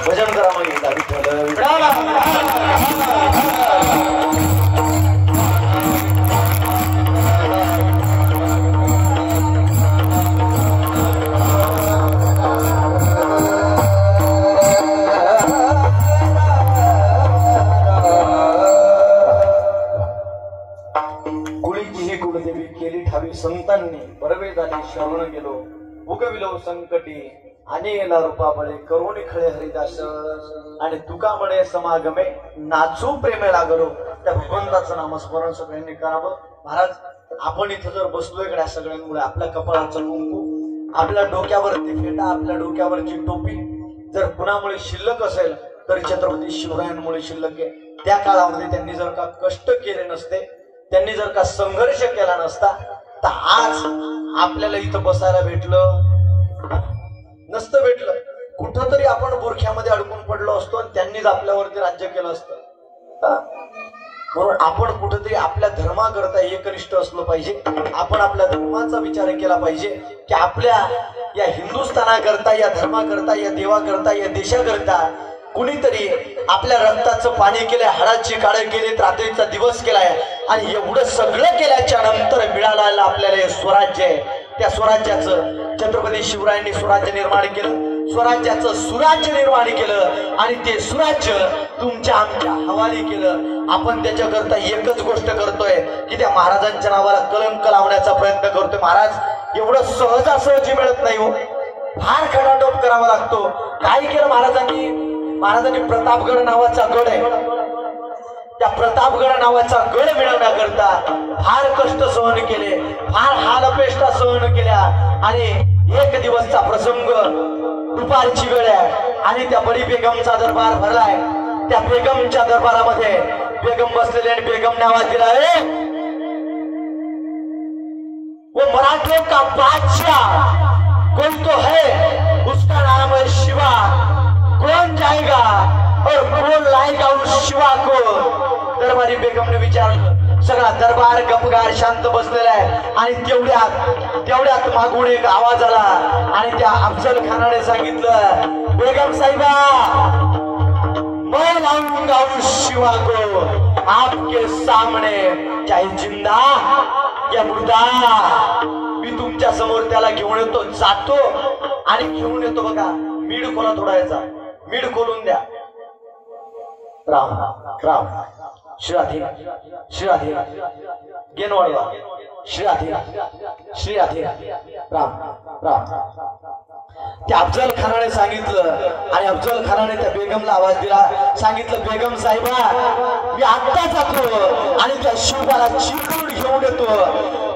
भजन करा मग संतांनी बरवे झाले शरण गेलो उगविलो संकटी आणि येला रूपा बळे करुणी खळे हरिदास आणि तुका म्हणे समागमे नाचू प्रेमे लागलो. त्या भगवंताचं नामस्मरण सगळ्यांनी करावं. महाराज आपण इथं जर बसलोय कडे सगळ्यांमुळे आपल्या कपाळाचं कुंकू, आपल्या डोक्यावरती फेटा, आपल्या डोक्यावरची टोपी जर कुणामुळे शिल्लक असेल तर छत्रपती शिवरायांमुळे शिल्लक आहे. त्या काळामध्ये त्यांनी जर का कष्ट केले नसते, त्यांनी जर का संघर्ष केला नसता तर आज आपल्याला इथं बसायला भेटलं नसतं. भेटलं कुठंतरी आपण बुरख्यामध्ये अडकून पडलो असतो आणि त्यांनीच आपल्यावरती राज्य केलं असतं. म्हणून आपण कुठेतरी आपल्या धर्माकरता एकनिष्ठ असलो पाहिजे. आपण आपल्या धर्माचा विचार केला पाहिजे की आपल्या या हिंदुस्थानाकरता, या धर्माकरता, या देवाकरता, या देशाकरता कुणीतरी आपल्या रक्ताचं पाणी केलंय, हाडाची काळे केले, रात्रीचा दिवस केलाय आणि एवढं सगळं केल्याच्या नंतर मिळालेलं आपल्याला हे स्वराज्य आहे. त्या स्वराज्याचं छत्रपती शिवरायांनी स्वराज्य निर्माण केलं, स्वराज्याचं सुराज्य निर्माण केलं आणि ते सुराज्य तुमच्या आमच्या हवाली केलं. आपण त्याच्याकरता एकच गोष्ट करतोय की त्या महाराजांच्या नावाला कलंक लावण्याचा प्रयत्न करतोय. महाराज एवढं सहजासहजी मिळत नाही हो, फार खडाटोप करावा लागतो. काय केलं महाराजांनी? महाराजांनी प्रतापगड नावाचा गड आहे, त्या प्रतापगड नावाचा गड मिळवण्याकरता फार कष्ट सहन केले, फार हालअपेष्टा सहन केल्या आणि एक दिवसचा प्रसंग दुपारची वेळ आहे आणि त्या बडी बेगमचा दरबार भरलाय. त्या बेगमच्या दरबारामध्ये बेगम बसलेले आणि बेगम नावात दिला वो मराठों का बादशाह कोई तो है, उसका नाम है शिवा. कौन जाएगा और कौन लाएगा उस शिवा को? दरबारी बेगमने विचारलं. सगळा दरबार गपगार शांत बसलेला आहे आणि तेवढ्यात मागून एक आवाज आला आणि त्या अफजल खानाने सांगितलं, बेगम साहिबा मैं लाऊंगा उस शिवा को आपके सामने, चाहे जिंदा या मुर्दा. मी तुमच्या समोर त्याला घेऊन येतो, जातो आणि घेऊन येतो. बघा मीड खोला थोडा याचा, मीड खोलून द्या. राम राम श्रीराधे श्रीराधे गेन वाढवा श्रीराधे श्रीराधे राम राम. त्या अफजल खानाने सांगितलं आणि अफजल खानाने त्या बेगमला आवाज दिला, सांगितलं बेगम साहेबा मी आत्ता जातो आणि त्या शिवबाला चिरडून घेऊन येतो.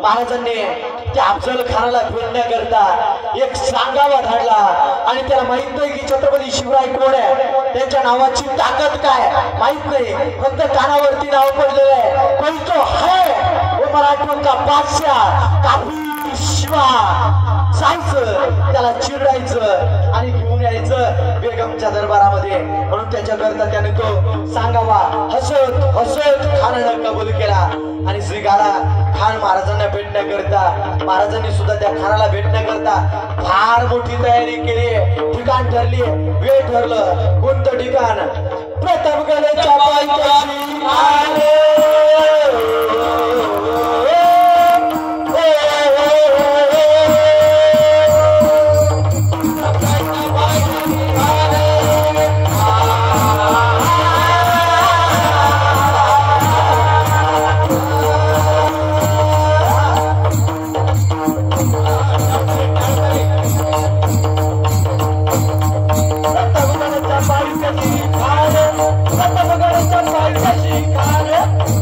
महाराजांनी त्या अफजल खानाला भेटण्याकरता एक सांगावा धाडला आणि त्याला माहित नाही की छत्रपती शिवराय कोण आहे, त्यांच्या नावाची ताकद काय माहित नाही, फक्त कानावरती नाव पडलेलं आहे, कोण तो है वो मराठों का बादशाह काफी शिवा. जायचं त्याला चिरडायचं आणि घेऊन यायचं बेगमच्या दरबारामध्ये. म्हणून त्याच्याकरता त्याने तो सांगावा हसत हसत खानानं कबूल केला आणि श्रीगाला खान महाराजांना भेटण्याकरता, महाराजांनी सुद्धा त्या खानाला भेटण्याकरता फार मोठी तयारी केली. ठिकाण ठरली, वेळ ठरलं. कोणतं ठिकाण? प्रतापगडच्या पायथ्याशी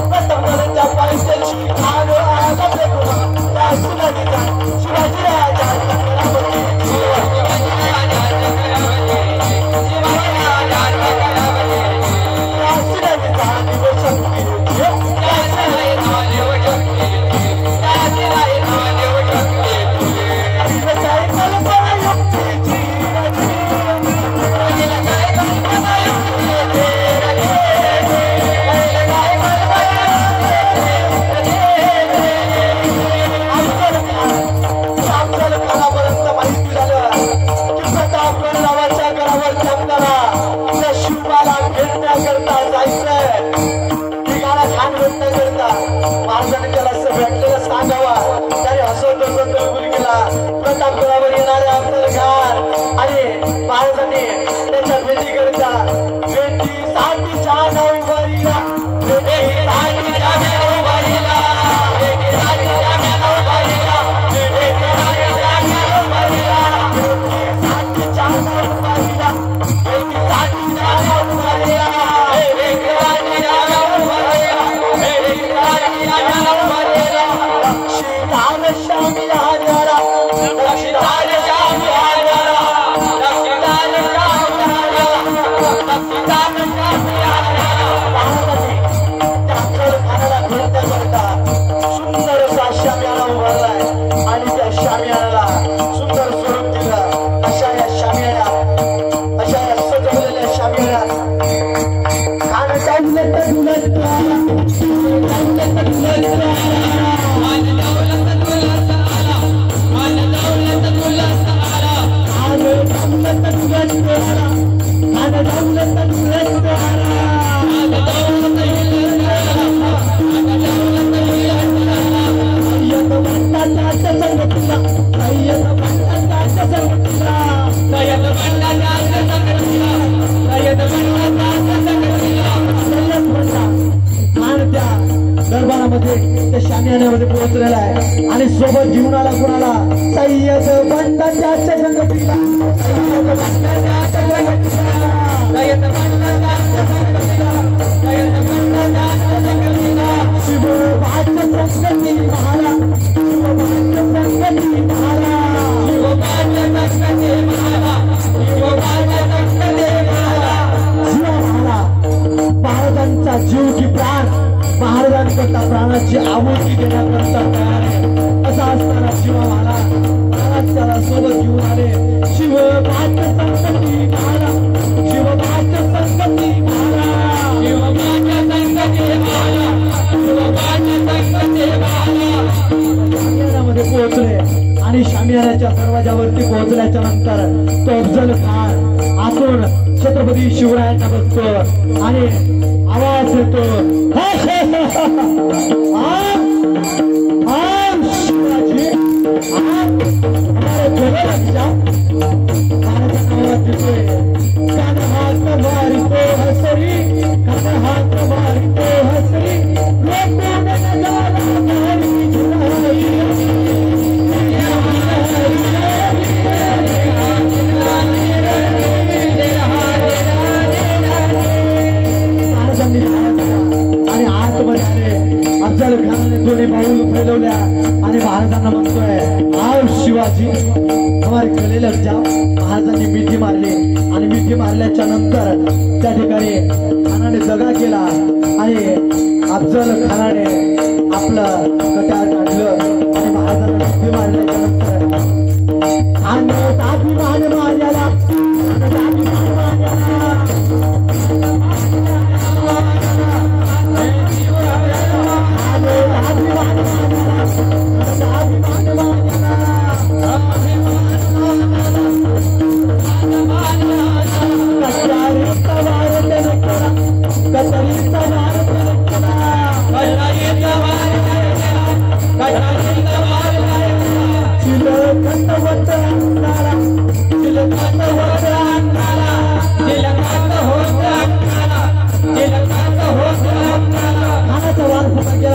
प्रतापगडच्या पायथ्याशी सुंदर असा शामियाना उभारलाय आणि त्या शामियानाला सुंदर स्वरूप दिलं. अशा या शामियाना, अशा या सजवलेल्या शामियाना कान टाकलं तर उलट दरबारामध्ये त्या शामियान्यामध्ये पोहोचलेला आहे आणि सोबत घेऊन आला कुणाला सय्यद बंडाच्या संगतीला महाराजांचा जीव की प्राण महाराजांकरता प्राणाची आहुती देण्याकरता तयार आहे. असा असताना शिव महाराज त्याला सोबत घेऊन आले. शिव भाग्य संकटी महाराज, शिव भाग्य संकटी महाराज, शिव भाग्य संकटी महाराज, शिव भाग्य संकटी महाराज शामियानामध्ये पोहोचले आणि शामियानाच्या दरवाजावरती पोहोचल्याच्या नंतर तो अफजल खान आतून छत्रपती शिवरायांना बघतो आणि आवाज येतो, शिवाजी हमारे जगह लग जाओ. महाराजांना आवाज देतोय, कान हात मारितो हसरी, कान हात मारितो हसरी, लोकं नजारा मारी जुलाई. आणि आतमध्ये आले. अफजल खानाने दोन्ही बाजू फैलवल्या आणि महाराजांना म्हणतोय, आओ शिवाजी हमारे गले लग जाओ. महाराजांनी मिठी मारली आणि मिठी मारल्याच्या नंतर त्या ठिकाणी खानाने दगा केला आणि अफजल खानाने आपलं कट्यार काढलं आणि महाराजांना मिठी मारल्याच्या नंतर अभिमान मारल्याला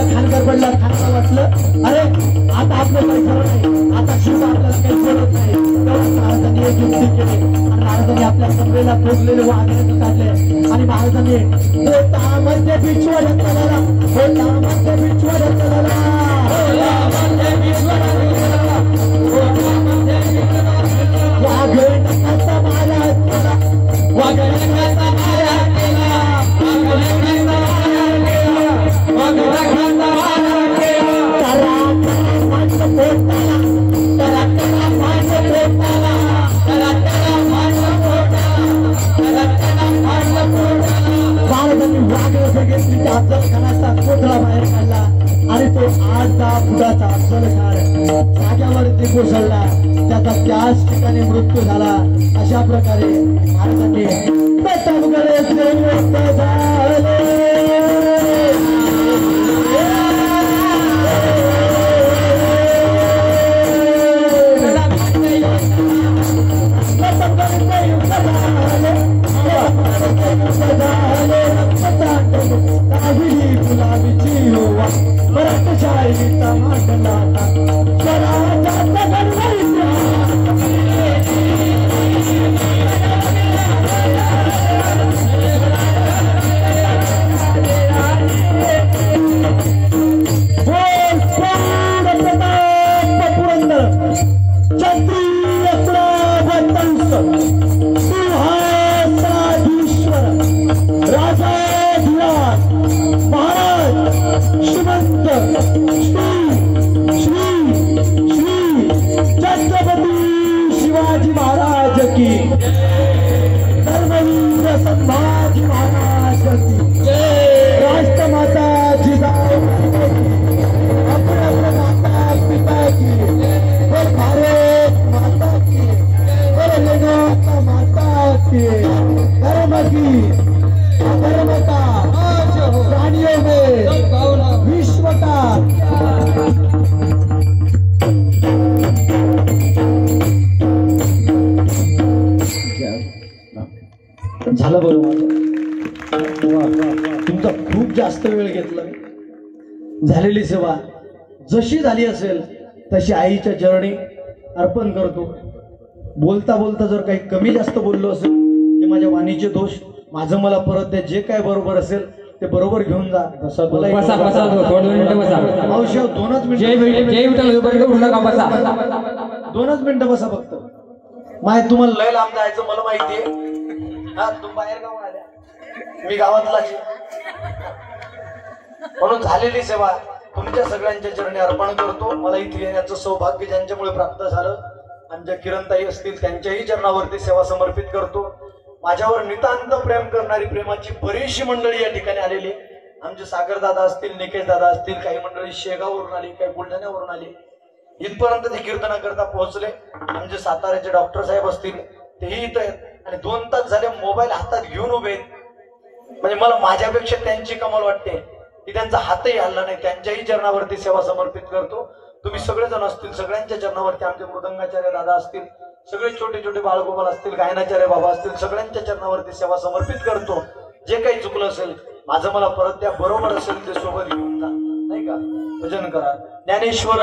खानकर पडला. खानाला वाटलं अरे आता आपलं काही खरं नाही, आता शिव आपल्याला काही बोलत नाही. तेव्हा महाराजांनी एक युक्ती केली आणि महाराजांनी आपल्या कमरेला ठोकलेले वाघाने काढले आणि महाराजांनी पोटामध्ये बिछवा ढकलला, पोटामध्ये बिछवा ढकलला, वाघनकाचा मारा केला, वाघनकाचा मारा केला, अफजल खानाचा कोथळा बाहेर काढला आणि तो 8-10 फुटाचा अफजल खान जाग्यावरती कोसळला. त्याचा त्याच ठिकाणी मृत्यू झाला. अशा प्रकारे महाराजांनी प्रतापगड झाले. क्षत्रिय प्रभुवंश सिंहासनाधीश्वर संभाजी महाराज की, धर्मवीर संभाजी महाराज की, राष्ट्रमाता जिजाऊ अपने माता पिता की, और भारत माता की, और लेना माता की, धर्म की अधर्म का प्राणियों में विश्व का झालं बरोबर. तुमचा खूप जास्त वेळ घेतला. झालेली सेवा जशी झाली असेल तशी आईच्या चरणी अर्पण करतो. बोलता बोलता जर काही कमी जास्त बोललो असेल ते माझ्या वाणीचे दोष, माझं मला परत द्या. जे काय बरोबर असेल ते बरोबर घेऊन जा. बसा बसा 2 मिनिटं बसा. मावशी 2च मिनिटं, जय विठ्ठल उभं करू नका, बसा. 2च मिनिटं बसा फक्त. माय तुम्हाला लय लांब जायचं मला माहितीये. हा तुम्ही बाहेर गावून आल्या, मी गावातलाच आहे. म्हणून झालेली सेवा तुमच्या सगळ्यांच्या चरणी अर्पण करतो. मला इथे येण्याचं सौभाग्य ज्यांच्यामुळे प्राप्त झालं, आमच्या किरणताई असतील त्यांच्याही चरणावरती सेवा समर्पित करतो. माझ्यावर नितांत प्रेम करणारी प्रेमाची बरीचशी मंडळी या ठिकाणी आलेली. आमचे सागर दादा असतील, निकेश दादा असतील, काही मंडळी शेगाववरून आली, काही बुलढाण्यावरून आली. इथपर्यंत ते कीर्तनाकरता पोहोचले. आमचे साताऱ्याचे डॉक्टर साहेब असतील तेही इथं आहेत आणि 2 तास झाले मोबाईल हातात घेऊन उभे आहेत. म्हणजे मला माझ्यापेक्षा त्यांची कमाल वाटते की त्यांचा हातही हल्ला नाही. त्यांच्याही चरणावरती सेवा समर्पित करतो. तुम्ही सगळेजण असतील, सगळ्यांच्या चरणावरती आमचे मृदंगाचार्य दादा असतील, सगळे छोटे छोटे बाळगोपाल असतील, गायनाचार्य बाबा असतील, सगळ्यांच्या चरणावरती सेवा समर्पित करतो. जे काही चुकलं असेल माझं मला परत द्या, बरोबर असेल ते सोबत घेऊन जा, नाही का. भजन करा. ज्ञानेश्वर